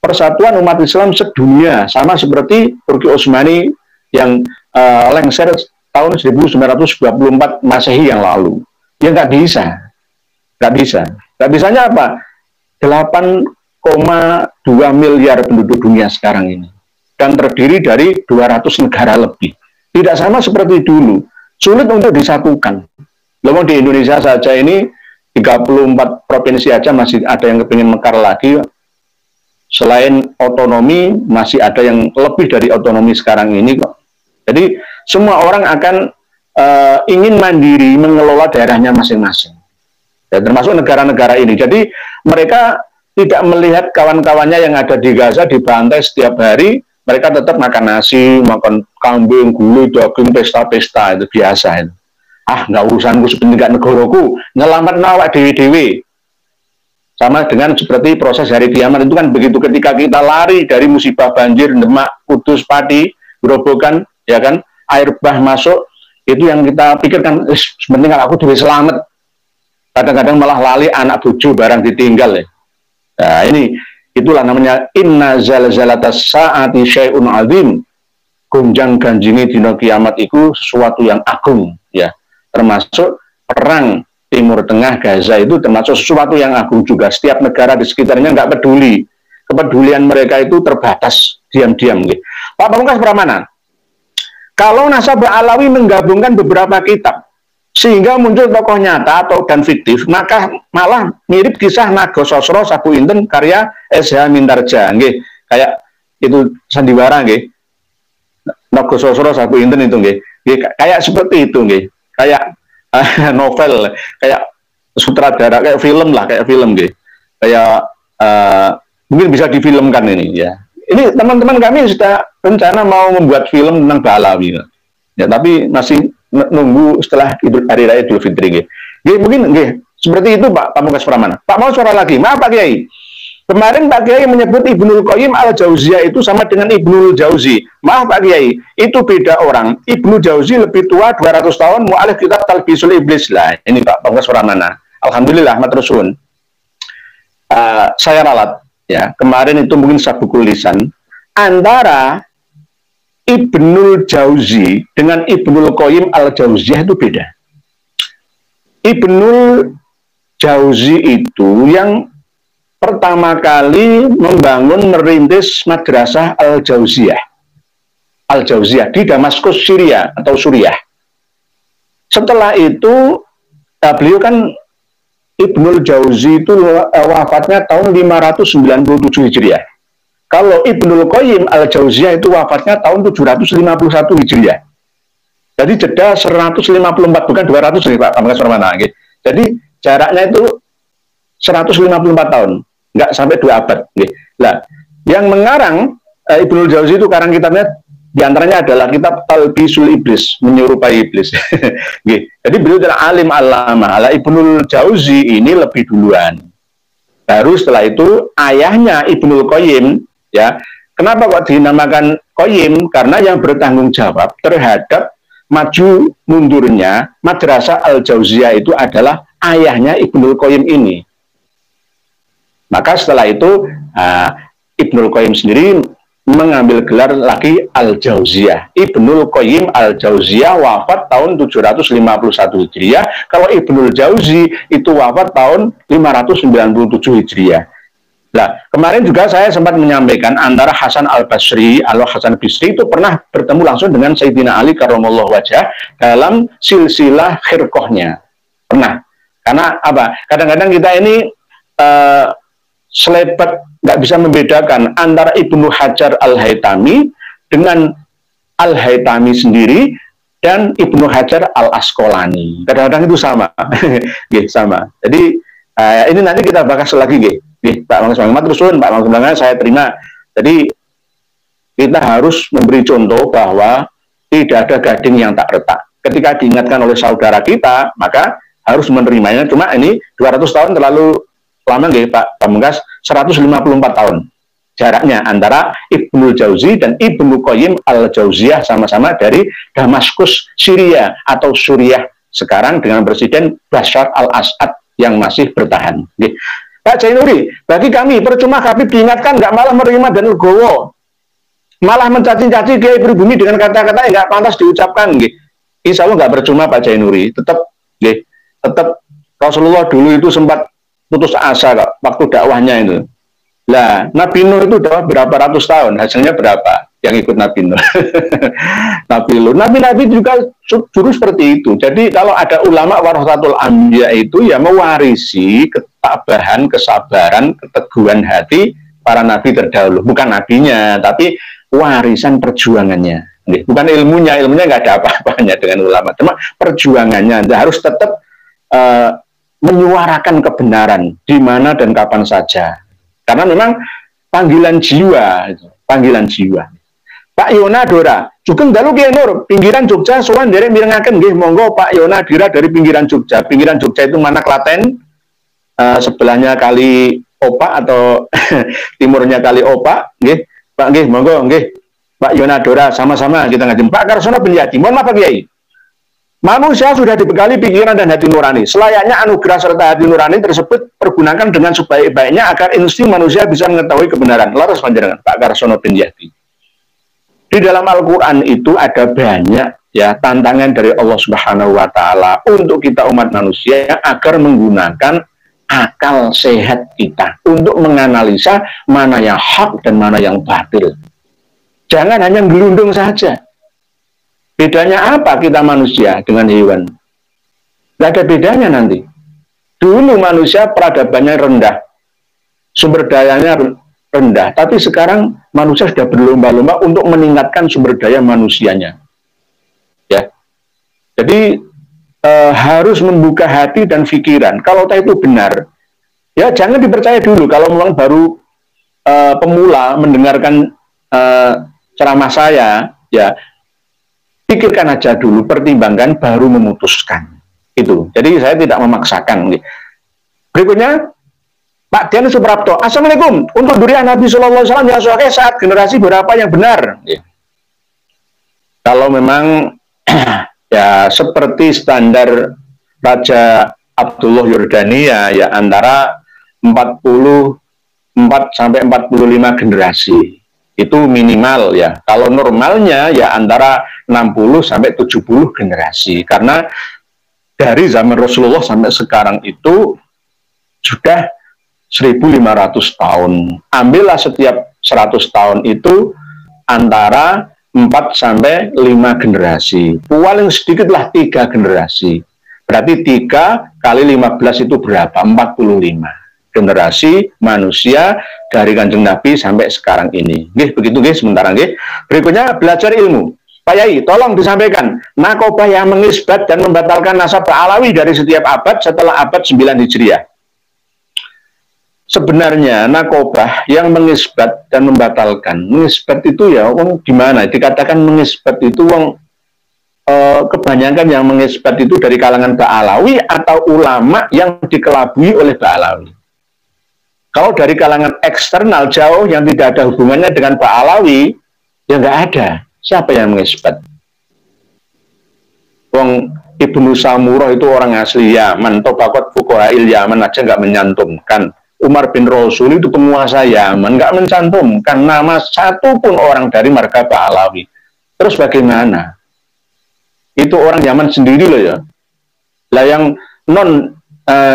Persatuan umat Islam sedunia. Sama seperti Turki Utsmani yang lengser tahun 1924 Masehi yang lalu. Ya nggak bisa. Nggak bisa. Nggak bisanya apa? 8,2 miliar penduduk dunia sekarang ini. Dan terdiri dari 200 negara lebih. Tidak sama seperti dulu. Sulit untuk disatukan. Lalu di Indonesia saja ini 34 provinsi aja masih ada yang kepingin mekar lagi. Selain otonomi, masih ada yang lebih dari otonomi sekarang ini kok. Jadi semua orang akan ingin mandiri mengelola daerahnya masing-masing. Ya, termasuk negara-negara ini. Jadi mereka tidak melihat kawan-kawannya yang ada di Gaza dibantai setiap hari. Mereka tetap makan nasi, makan kambing, gulai, daging, pesta-pesta, itu biasa itu. Ah, nggak urusanku sepentingkat negaraku, nyelamat nawak dewi-dewi. Sama dengan seperti proses hari kiamat itu kan begitu, ketika kita lari dari musibah banjir, Demak, Kudus, Pati, Grobogan, ya kan, air bah masuk, itu yang kita pikirkan, sepenting aku dewi selamat. Kadang-kadang malah lali anak bojo barang ditinggal ya. Nah, itulah namanya inna zalzalatas saati syai'un azim. Gonjang ganjingi dina kiamat itu sesuatu yang agung, ya. Termasuk perang Timur Tengah Gaza itu termasuk sesuatu yang agung juga. Setiap negara di sekitarnya nggak peduli. Kepedulian mereka itu terbatas, diam-diam. Pak Pamungkas Pramana, kalau Nasabah Alawi menggabungkan beberapa kitab sehingga muncul tokoh nyata atau dan fiktif, maka malah mirip kisah Naga Sosro Sabu Inten karya S.H. Mintarja. Kayak itu sandiwara, Naga Sosro Sabu Inten itu, kayak seperti itu, kayak novel, kayak sutradara, kayak film lah, kayak film kayak mungkin bisa difilmkan ini ya. Ini teman-teman kami sudah rencana mau membuat film tentang Ba'alawi ya, tapi masih nunggu setelah hari raya Idul Fitri. Mungkin seperti itu Pak Pamungkas Pramana. Pak mau suara lagi, maaf Pak Kiai. Kemarin Pak Kiai menyebut Ibnul Qayyim al-Jauziyah itu sama dengan Ibnul Jauzi. Maaf Pak Kiai, itu beda orang. Ibnu Jauzi lebih tua 200 tahun, mu'alif kitab Talbisul Iblis lah. Ini Pak Pamungkas Pramana. Alhamdulillah, matur suwun. Saya ralat ya. Kemarin itu mungkin sabukul lisan antara Ibnul Jauzi dengan Ibnul Qayyim al-Jauziyah itu beda. Ibnul Jauzi itu yang pertama kali merintis madrasah Al-Jauziyah di Damaskus, Syria atau Suriah. setelah itu beliau kan Ibnul Jauzi itu wafatnya tahun 597 Hijriah. Kalau Ibnul Qayyim al-Jauziyah itu wafatnya tahun 751 Hijriah. Jadi jeda 154, bukan 200 nih Pak Pamungkas Permana. Jadi jaraknya itu 154 tahun, nggak sampai 2 abad. Nah, yang mengarang Ibnul Jauzi itu karang kitabnya diantaranya adalah kitab Talbisul Iblis, menyerupai iblis. Jadi beliau adalah alim alama. Ibnul Jauzi ini lebih duluan. Baru setelah itu ayahnya Ibnul Qayyim, ya. Kenapa kok dinamakan Qayyim? Karena yang bertanggung jawab terhadap maju mundurnya Madrasah Al-Jauziyah itu adalah ayahnya Ibnul Qayyim ini. Maka setelah itu Ibnul Qayyim sendiri mengambil gelar lagi Al-Jauziyah. Ibnul Qayyim Al-Jauziyah wafat tahun 751 Hijriah. Kalau Ibnul Jauzi itu wafat tahun 597 Hijriah. Nah, kemarin juga saya sempat menyampaikan antara Hasan Al-Basri, Hasan Bisri itu pernah bertemu langsung dengan Sayyidina Ali karramallahu wajhah dalam silsilah khirqahnya. Pernah. Karena apa? Kadang-kadang kita ini selebat nggak bisa membedakan antara Ibnu Hajar Al-Haytami dengan Al-Haytami sendiri dan Ibnu Hajar Al-Asqalani. Kadang-kadang itu sama. Sama. Jadi ini nanti kita bahas lagi Pak Pamungkas Permana, Pak Pamungkas Permana saya terima. Jadi kita harus memberi contoh bahwa tidak ada gading yang tak retak. Ketika diingatkan oleh saudara kita, maka harus menerimanya. Cuma ini 200 tahun terlalu lama Pak Pamungkas, 154 tahun jaraknya antara Ibnul Jauzi dan Ibnu Qayyim Al-Jauziyah, sama-sama dari Damaskus, Syria atau Suriah sekarang dengan Presiden Bashar al-Assad yang masih bertahan. Pak Jainuri, bagi kami percuma Habib diingatkan nggak malah menerima dan legowo, malah mencaci-caci Kiai Pribumi dengan kata-kata yang nggak pantas diucapkan. Insya Allah nggak percuma Pak Jainuri, tetap Rasulullah dulu itu sempat putus asa kok waktu dakwahnya itu. Lah, Nabi Nuh itu dakwah berapa ratus tahun, hasilnya berapa yang ikut Nabi Nuh? Nabi juga juru seperti itu. Jadi kalau ada ulama warasatul anbiya itu ya mewarisi ketabahan, kesabaran, keteguhan hati para nabi terdahulu. Bukan nabinya, tapi warisan perjuangannya. Bukan ilmunya nggak ada apa-apanya dengan ulama. Cuma perjuangannya harus tetap menyuarakan kebenaran di mana dan kapan saja. Karena memang panggilan jiwa. Pak Yona Dora, Sugeng dalu Kiai Nur, pinggiran Jogja, sowan derek mirengaken nggih monggo Pak Yona Dira dari pinggiran Jogja. Pinggiran Jogja itu mana Klaten, sebelahnya Kali Opak atau timurnya Kali Opak, nggih. Pak nggih monggo nggih. Pak Yona Dora sama-sama kita ngaji. Pak Karsono bin Yati, mohon maaf Pak Kiai. Manusia sudah dibekali pikiran dan hati nurani. Selayaknya anugerah serta hati nurani tersebut pergunakan dengan sebaik-baiknya agar insting manusia bisa mengetahui kebenaran. Laras panjenengan Pak Karsono bin Yati. Di dalam Al-Quran itu ada banyak ya tantangan dari Allah Subhanahu wa Ta'ala untuk kita umat manusia agar menggunakan akal sehat kita untuk menganalisa mana yang hak dan mana yang batil. Jangan hanya gelundung saja. Bedanya apa kita manusia dengan hewan? Tidak ada bedanya nanti. Dulu manusia peradabannya rendah, sumber dayanya rendah, tapi sekarang manusia sudah berlomba-lomba untuk meningkatkan sumber daya manusianya. Ya, jadi harus membuka hati dan pikiran. Kalau itu benar, ya jangan dipercaya dulu. Kalau memang baru pemula mendengarkan ceramah saya, ya pikirkan aja dulu, pertimbangkan, baru memutuskan. Itu. Jadi saya tidak memaksakan. Berikutnya, Pak Dian Suprapto, Assalamualaikum. Untuk durian Nabi Sallallahu Alaihi Wasallam yang soalnya saat generasi berapa yang benar? Kalau memang ya seperti standar Raja Abdullah Yordania ya antara 44 sampai 45 generasi. Itu minimal ya. Kalau normalnya ya antara 60 sampai 70 generasi. Karena dari zaman Rasulullah sampai sekarang itu sudah 1500 tahun. Ambillah setiap 100 tahun itu antara 4 sampai 5 generasi. Paling sedikitlah 3 generasi. Berarti 3 kali 15 itu berapa? 45 generasi manusia dari Kanjeng Nabi sampai sekarang ini. Nggih, begitu nggih sementara nggih. Berikutnya belajar ilmu. Pak Yai, tolong disampaikan nakobah yang mengisbat dan membatalkan nasab Alawi dari setiap abad setelah abad 9 Hijriah. Sebenarnya nakobah yang mengisbat dan membatalkan. Mengisbat itu ya wong gimana? Dikatakan mengisbat itu wong kebanyakan yang mengisbat itu dari kalangan Ba'alawi atau ulama yang dikelabui oleh Ba'alawi. Kalau dari kalangan eksternal jauh yang tidak ada hubungannya dengan Ba'alawi, ya nggak ada. Siapa yang mengisbat? Wong Ibnu Samurah itu orang asli Yaman, Tobaqat Fuqaha'il Yaman aja nggak menyantumkan. Umar bin Rasul itu penguasa Yaman, nggak mencantumkan nama satu pun orang dari marga Ba'alawi. Terus bagaimana? Itu orang Yaman sendiri loh ya. Lah yang non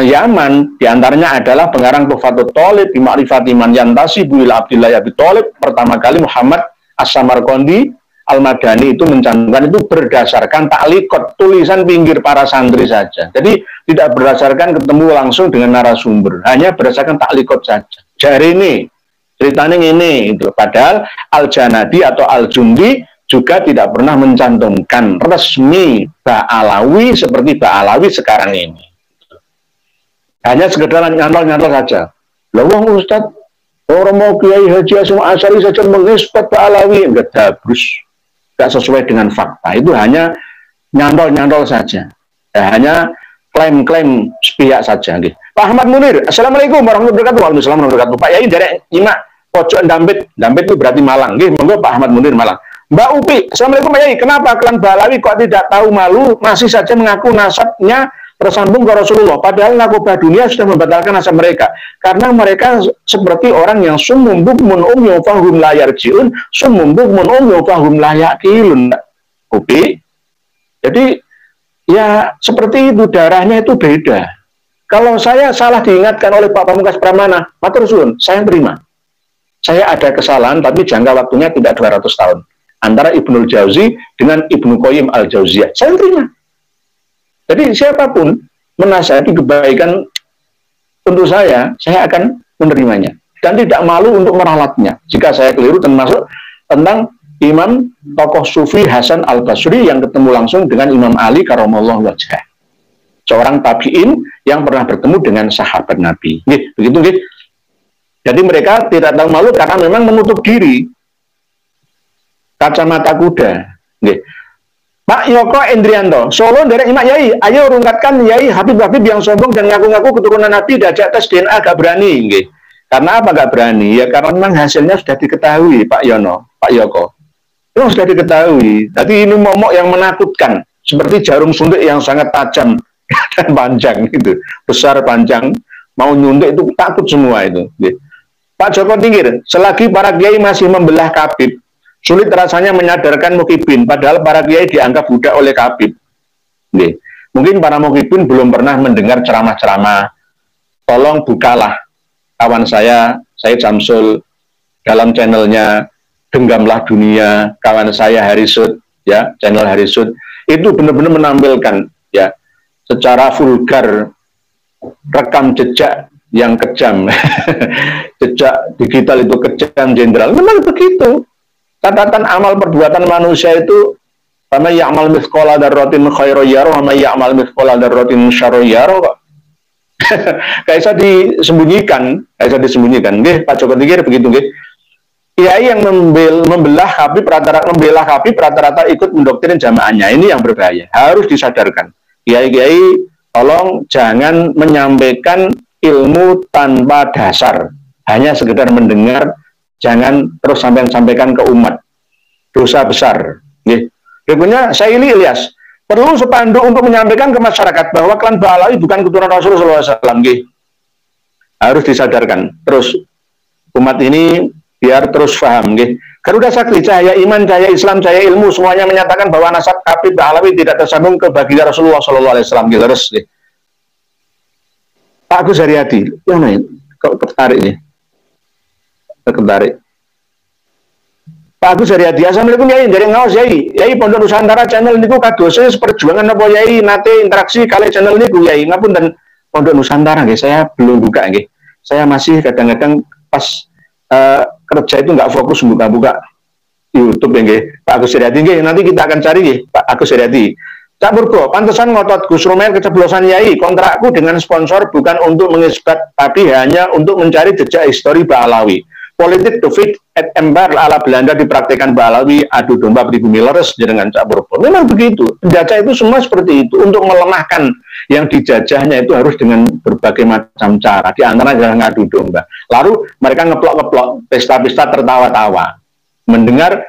Yaman diantaranya adalah pengarang Tuhfatul Thalib bi Ma'rifati man yantasibu ila Abdillah Abi Thalib. Pertama kali Muhammad As-Samarqandi Al-Madani itu mencantumkan itu berdasarkan taklikot, tulisan pinggir para santri saja. Jadi tidak berdasarkan ketemu langsung dengan narasumber, hanya berdasarkan taklikot saja. Jari ini, ceritanya ini, itu. Padahal Al-Janadi atau Al-Jundi juga tidak pernah mencantumkan resmi Ba'alawi seperti Ba'alawi sekarang ini. Hanya sekedar nyantol-nyantol saja. Loh, Ustaz, orang mau Kiai Haji Hasyim Asy'ari saja mengisbat Ba'alawi, enggak dabrus. Tidak sesuai dengan fakta, itu hanya nyantol-nyantol saja, ya, hanya klaim-klaim sepihak saja. Gitu. Pak Ahmad Munir, Assalamualaikum warahmatullahi wabarakatuh. Waalaikumsalam warahmatullahi wabarakatuh. Pak Yai dari Nyimak Pojok Dampit, Dampit itu berarti Malang. Gitu. Monggo Pak Ahmad Munir Malang. Mbak Upi, Assalamualaikum Pak Yai. Kenapa klan Ba'alawi kok tidak tahu malu masih saja mengaku nasabnya tersambung ke Rasulullah, padahal nakobah dunia sudah membatalkan nasab mereka, karena mereka seperti orang yang summum bukmun umyun fahum la yarji'un, summum bukmun umyun fahum la yaqilun. Oke. Jadi ya seperti itu, darahnya itu beda. Kalau saya salah diingatkan oleh Pak Pamungkas Pramana, matur suwun, saya terima. Saya ada kesalahan tapi jangka waktunya tidak 200 tahun. Antara Ibnul Jauzi dengan Ibnu Qayyim Al-Jauziyah. Saya terima. Jadi siapapun menasihati kebaikan untuk saya akan menerimanya. Dan tidak malu untuk meralatnya. Jika saya keliru termasuk tentang Imam tokoh Sufi Hasan Al-Basri yang ketemu langsung dengan Imam Ali karamallahu wajhah. Seorang tabi'in yang pernah bertemu dengan sahabat Nabi. Nih, begitu nih. Jadi mereka tidak tahu malu karena memang menutup diri. Kacamata kuda. Nih. Pak Yoko Endrianto, Solo dari Imak Yai, ayo rungkatkan Yai Habib-Habib yang sombong dan ngaku-ngaku keturunan Nabi diajak tes DNA gak berani. Nggih. Karena apa gak berani? Ya karena memang hasilnya sudah diketahui Pak Yono, Pak Yoko. Itu sudah diketahui. Tapi ini momok yang menakutkan, seperti jarum suntik yang sangat tajam dan panjang itu, besar panjang, mau nyuntik itu takut semua itu. Nggih. Pak Joko Tingkir, selagi para kiai masih membelah Kabib, sulit rasanya menyadarkan mukibin, padahal para kiai dianggap budak oleh Kabib. Nih, mungkin para mukibin belum pernah mendengar ceramah-ceramah. Tolong bukalah kawan saya Jamsul, dalam channelnya Genggamlah Dunia, kawan saya Harisud, ya, channel Harisud, itu benar-benar menampilkan, ya, secara vulgar rekam jejak yang kejam, jejak digital itu kejam jenderal, memang begitu. Catatan amal perbuatan manusia itu sama ya'mal mithqala dzarratin khairan yarah wa ya'mal mithqala dzarratin syarran yarah kok. Kaisa disembunyikan. Nggih, Pak Joko Tingkir begitu nggih. Kiai yang membelah Habib rata-rata ikut mendoktrin jamaahnya. Ini yang berbahaya. Harus disadarkan. Kiai-kiai tolong jangan menyampaikan ilmu tanpa dasar. Hanya sekedar mendengar, jangan terus sampaikan ke umat. Dosa besar. Berikutnya, Saili Ilyas. Perlu spanduk untuk menyampaikan ke masyarakat bahwa klan Ba'alawi bukan keturunan Rasulullah SAW. Harus disadarkan. Terus, umat ini biar terus paham. Garuda Sakti, cahaya iman, cahaya Islam, cahaya ilmu, semuanya menyatakan bahwa nasab Habib Ba'alawi tidak tersambung ke baginda Rasulullah SAW. Terus, Pak Agus Haryadi, yang lain, kok tertarik nih? Tertarik. Pak Agus Haryadi, assalamualaikum Yai, dari ngawas Yai. Yai Pondok Nusantara channel niku kadosnya perjuangan apa Yai nate interaksi kali channel niku Yai. Ngapun dan Pondok Nusantara nggih, saya belum buka nggih. Saya masih kadang-kadang pas kerja itu nggak fokus buka-buka YouTube nggih. Pak Agus Haryadi nggih, nanti kita akan cari nggih Pak Agus Haryadi. Cak Purbo, pantesan ngotot Gus Romer keceplosan Yai. Kontrakku dengan sponsor bukan untuk mengisbat, tapi hanya untuk mencari jejak histori Ba'alawi. Politik defeat at empire ala Belanda dipraktikkan Ba'alawi, adu domba pribumi leres dengan Cak Purbo. Memang begitu. Penjajah itu semua seperti itu. Untuk melemahkan yang dijajahnya itu harus dengan berbagai macam cara. Di antara adalah ngadu domba. Lalu mereka ngeplok-ngeplok, pesta-pesta tertawa-tawa. Mendengar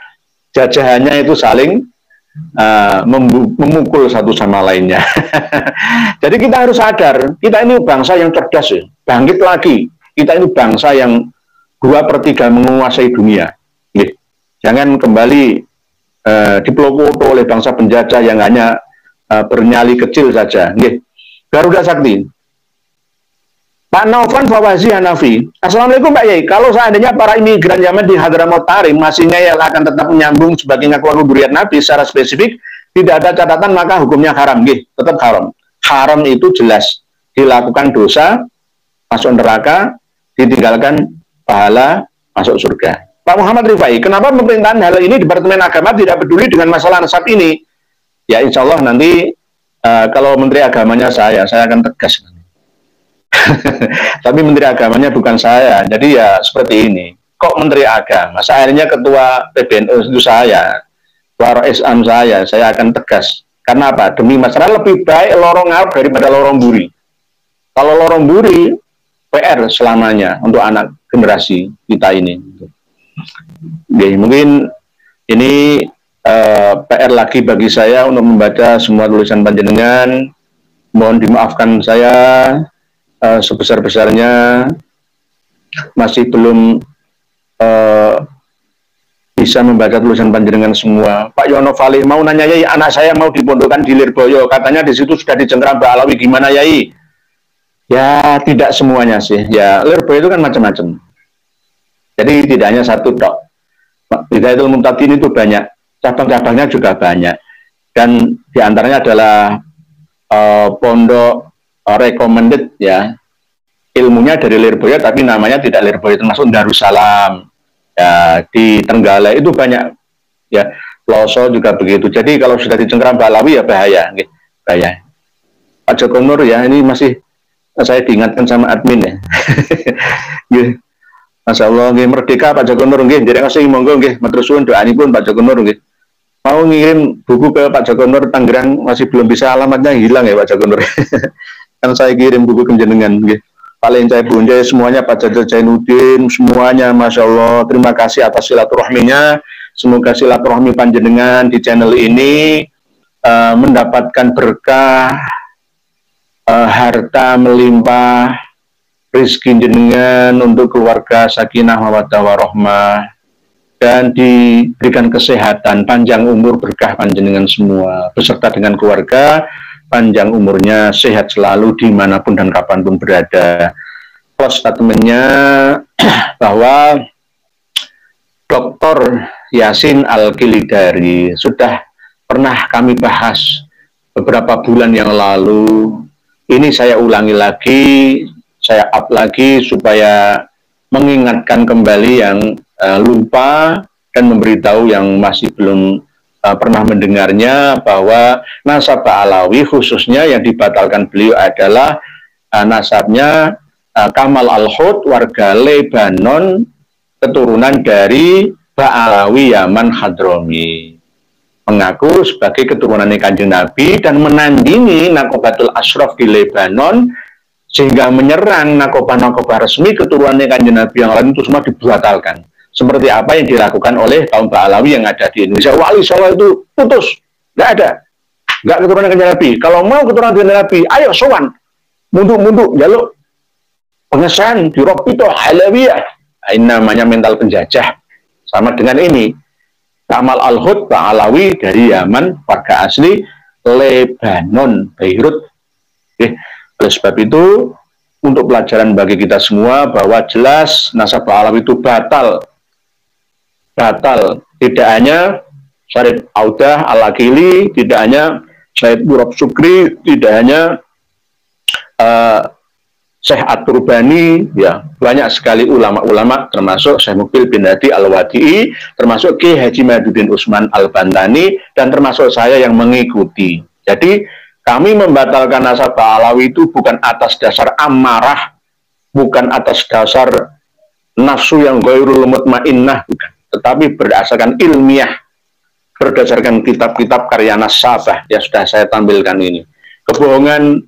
jajahannya itu saling memukul satu sama lainnya. Jadi kita harus sadar, kita ini bangsa yang cerdas ya. Bangkit lagi. Kita ini bangsa yang 2/3 menguasai dunia. Nggih. Jangan kembali dipelopor oleh bangsa penjajah yang hanya bernyali kecil saja. Nggih. Garuda Sakti. Pak Naufan Fawazi Hanafi. Assalamualaikum Pak Yai. Kalau seandainya para imigran Yaman di Hadramaut Tarim masih ngeyel akan tetap menyambung sebagai ngakuan zuriat Nabi secara spesifik, tidak ada catatan maka hukumnya haram. Nggih, tetap haram. Haram itu jelas dilakukan dosa, masuk neraka, ditinggalkan pahala, masuk surga. Pak Muhammad Rifai, kenapa pemerintahan hal ini Departemen Agama tidak peduli dengan masalah nasab ini? Ya insya Allah nanti kalau Menteri Agamanya saya akan tegas. Tapi Menteri Agamanya bukan saya, jadi ya seperti ini. Kok Menteri Agama? Akhirnya Ketua PBNU itu saya, Ketua Islam saya akan tegas. Karena apa? Demi masyarakat lebih baik lorong ngarep daripada lorong buri. Kalau lorong buri, PR selamanya untuk anak generasi kita ini. Oke, mungkin ini PR lagi bagi saya untuk membaca semua tulisan panjenengan. Mohon dimaafkan saya sebesar-besarnya masih belum bisa membaca tulisan panjenengan semua. Pak Yono Fali mau nanya Yai, anak saya mau dipondokkan di Lirboyo, katanya di situ sudah dicengkeram Ba'alawi, gimana Yai? Ya tidak semuanya sih. Ya Lirboyo itu kan macam-macam. Jadi tidak hanya satu tok. Hidayatul Muhtadin itu banyak, cabang-cabangnya juga banyak. Dan diantaranya adalah pondok recommended ya. Ilmunya dari Lirboyo tapi namanya tidak Lirboyo, termasuk Darussalam. Ya, di Trenggalek itu banyak ya. Loso juga begitu. Jadi kalau sudah dicengkeram Ba'alawi ya bahaya, gitu. Bahaya. Pak Joko Nur ya, ini masih saya diingatkan sama admin ya. Masya Allah, nggih merdeka Pak Joko Nur nggih, jadi ngasih monggo nggih, matur suwun doanipun Pak Joko Nur nggih. Mau ngirim buku ke Pak Joko Nur Tangerang masih belum bisa, alamatnya hilang ya Pak Joko Nur. Kan saya kirim buku kenjenengan nggih. Paling saya bunda semuanya Pak Jajal Jainuddin, semuanya Masya Allah, terima kasih atas silaturahminya. Semoga silaturahmi panjenengan di channel ini mendapatkan berkah, harta melimpah, rezeki jenengan untuk keluarga sakinah mawaddah warahmah, dan diberikan kesehatan, panjang umur, berkah panjenengan semua beserta dengan keluarga, panjang umurnya, sehat selalu dimanapun dan kapanpun berada. Close statementnya bahwa Dr. Yasin Al-Kilidari sudah pernah kami bahas beberapa bulan yang lalu. Ini saya ulangi lagi, saya up lagi supaya mengingatkan kembali yang lupa dan memberitahu yang masih belum pernah mendengarnya bahwa nasab Ba'alawi khususnya yang dibatalkan beliau adalah nasabnya Kamal Al-Hud, warga Lebanon, keturunan dari Ba'alawi Yaman Hadrami, mengaku sebagai keturunan Kanjeng Nabi dan menandingi Nakobatul Ashraf di Lebanon, sehingga menyerang nakobah-nakobah resmi keturunan Kanjeng Nabi yang lain itu semua dibatalkan. Seperti apa yang dilakukan oleh kaum Ba'alawi yang ada di Indonesia. Wali Solo itu putus, nggak ada, nggak keturunan Kanjeng Nabi. Kalau mau keturunan Kanjeng Nabi, ayo sowan, munduk-munduk, jaluk pengesahan di Robito Alawiyah. Ini namanya mental penjajah. Sama dengan ini, Kamal Al-Hud Ba'alawi dari Yaman, warga asli Lebanon, Beirut. Oleh sebab itu, untuk pelajaran bagi kita semua bahwa jelas nasab Ba'alawi itu batal. batal. Tidak hanya Syarif Audah Al-Akili, tidak hanya Syed Murab Sukri, tidak hanya Syekh At-Turbani, ya, banyak sekali ulama-ulama, termasuk Syekh Mukbil bin Hadi Al-Wadi'i, termasuk Ki Haji Mahyudin Utsman Al-Bantani, dan termasuk saya yang mengikuti. Jadi kami membatalkan nasabah Alawi itu bukan atas dasar amarah, bukan atas dasar nafsu yang ghairul mutmainnah, bukan, tetapi berdasarkan ilmiah, berdasarkan kitab-kitab karya nasabah yang sudah saya tampilkan ini. Kebohongan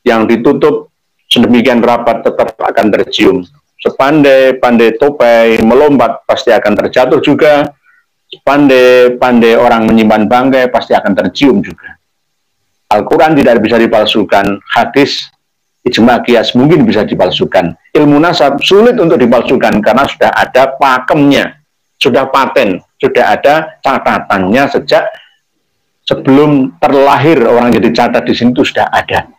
yang ditutup sedemikian rapat tetap akan tercium. Sepandai-pandai topai melompat pasti akan terjatuh juga. Sepandai-pandai orang menyimpan bangkai pasti akan tercium juga. Al-Quran tidak bisa dipalsukan, hadis, ijma, qiyas mungkin bisa dipalsukan. Ilmu nasab sulit untuk dipalsukan karena sudah ada pakemnya, sudah paten, sudah ada catatannya sejak sebelum terlahir orang jadi catat di sini itu sudah ada.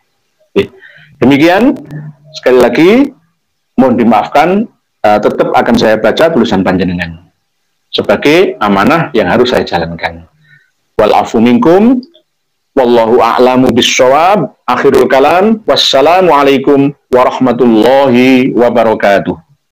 Demikian, sekali lagi mohon dimaafkan, tetap akan saya baca tulisan panjenengan sebagai amanah yang harus saya jalankan. Wal afu minkum, wallahu a'lamu bissawab. Akhirul kalam, wassalamualaikum warahmatullahi wabarakatuh.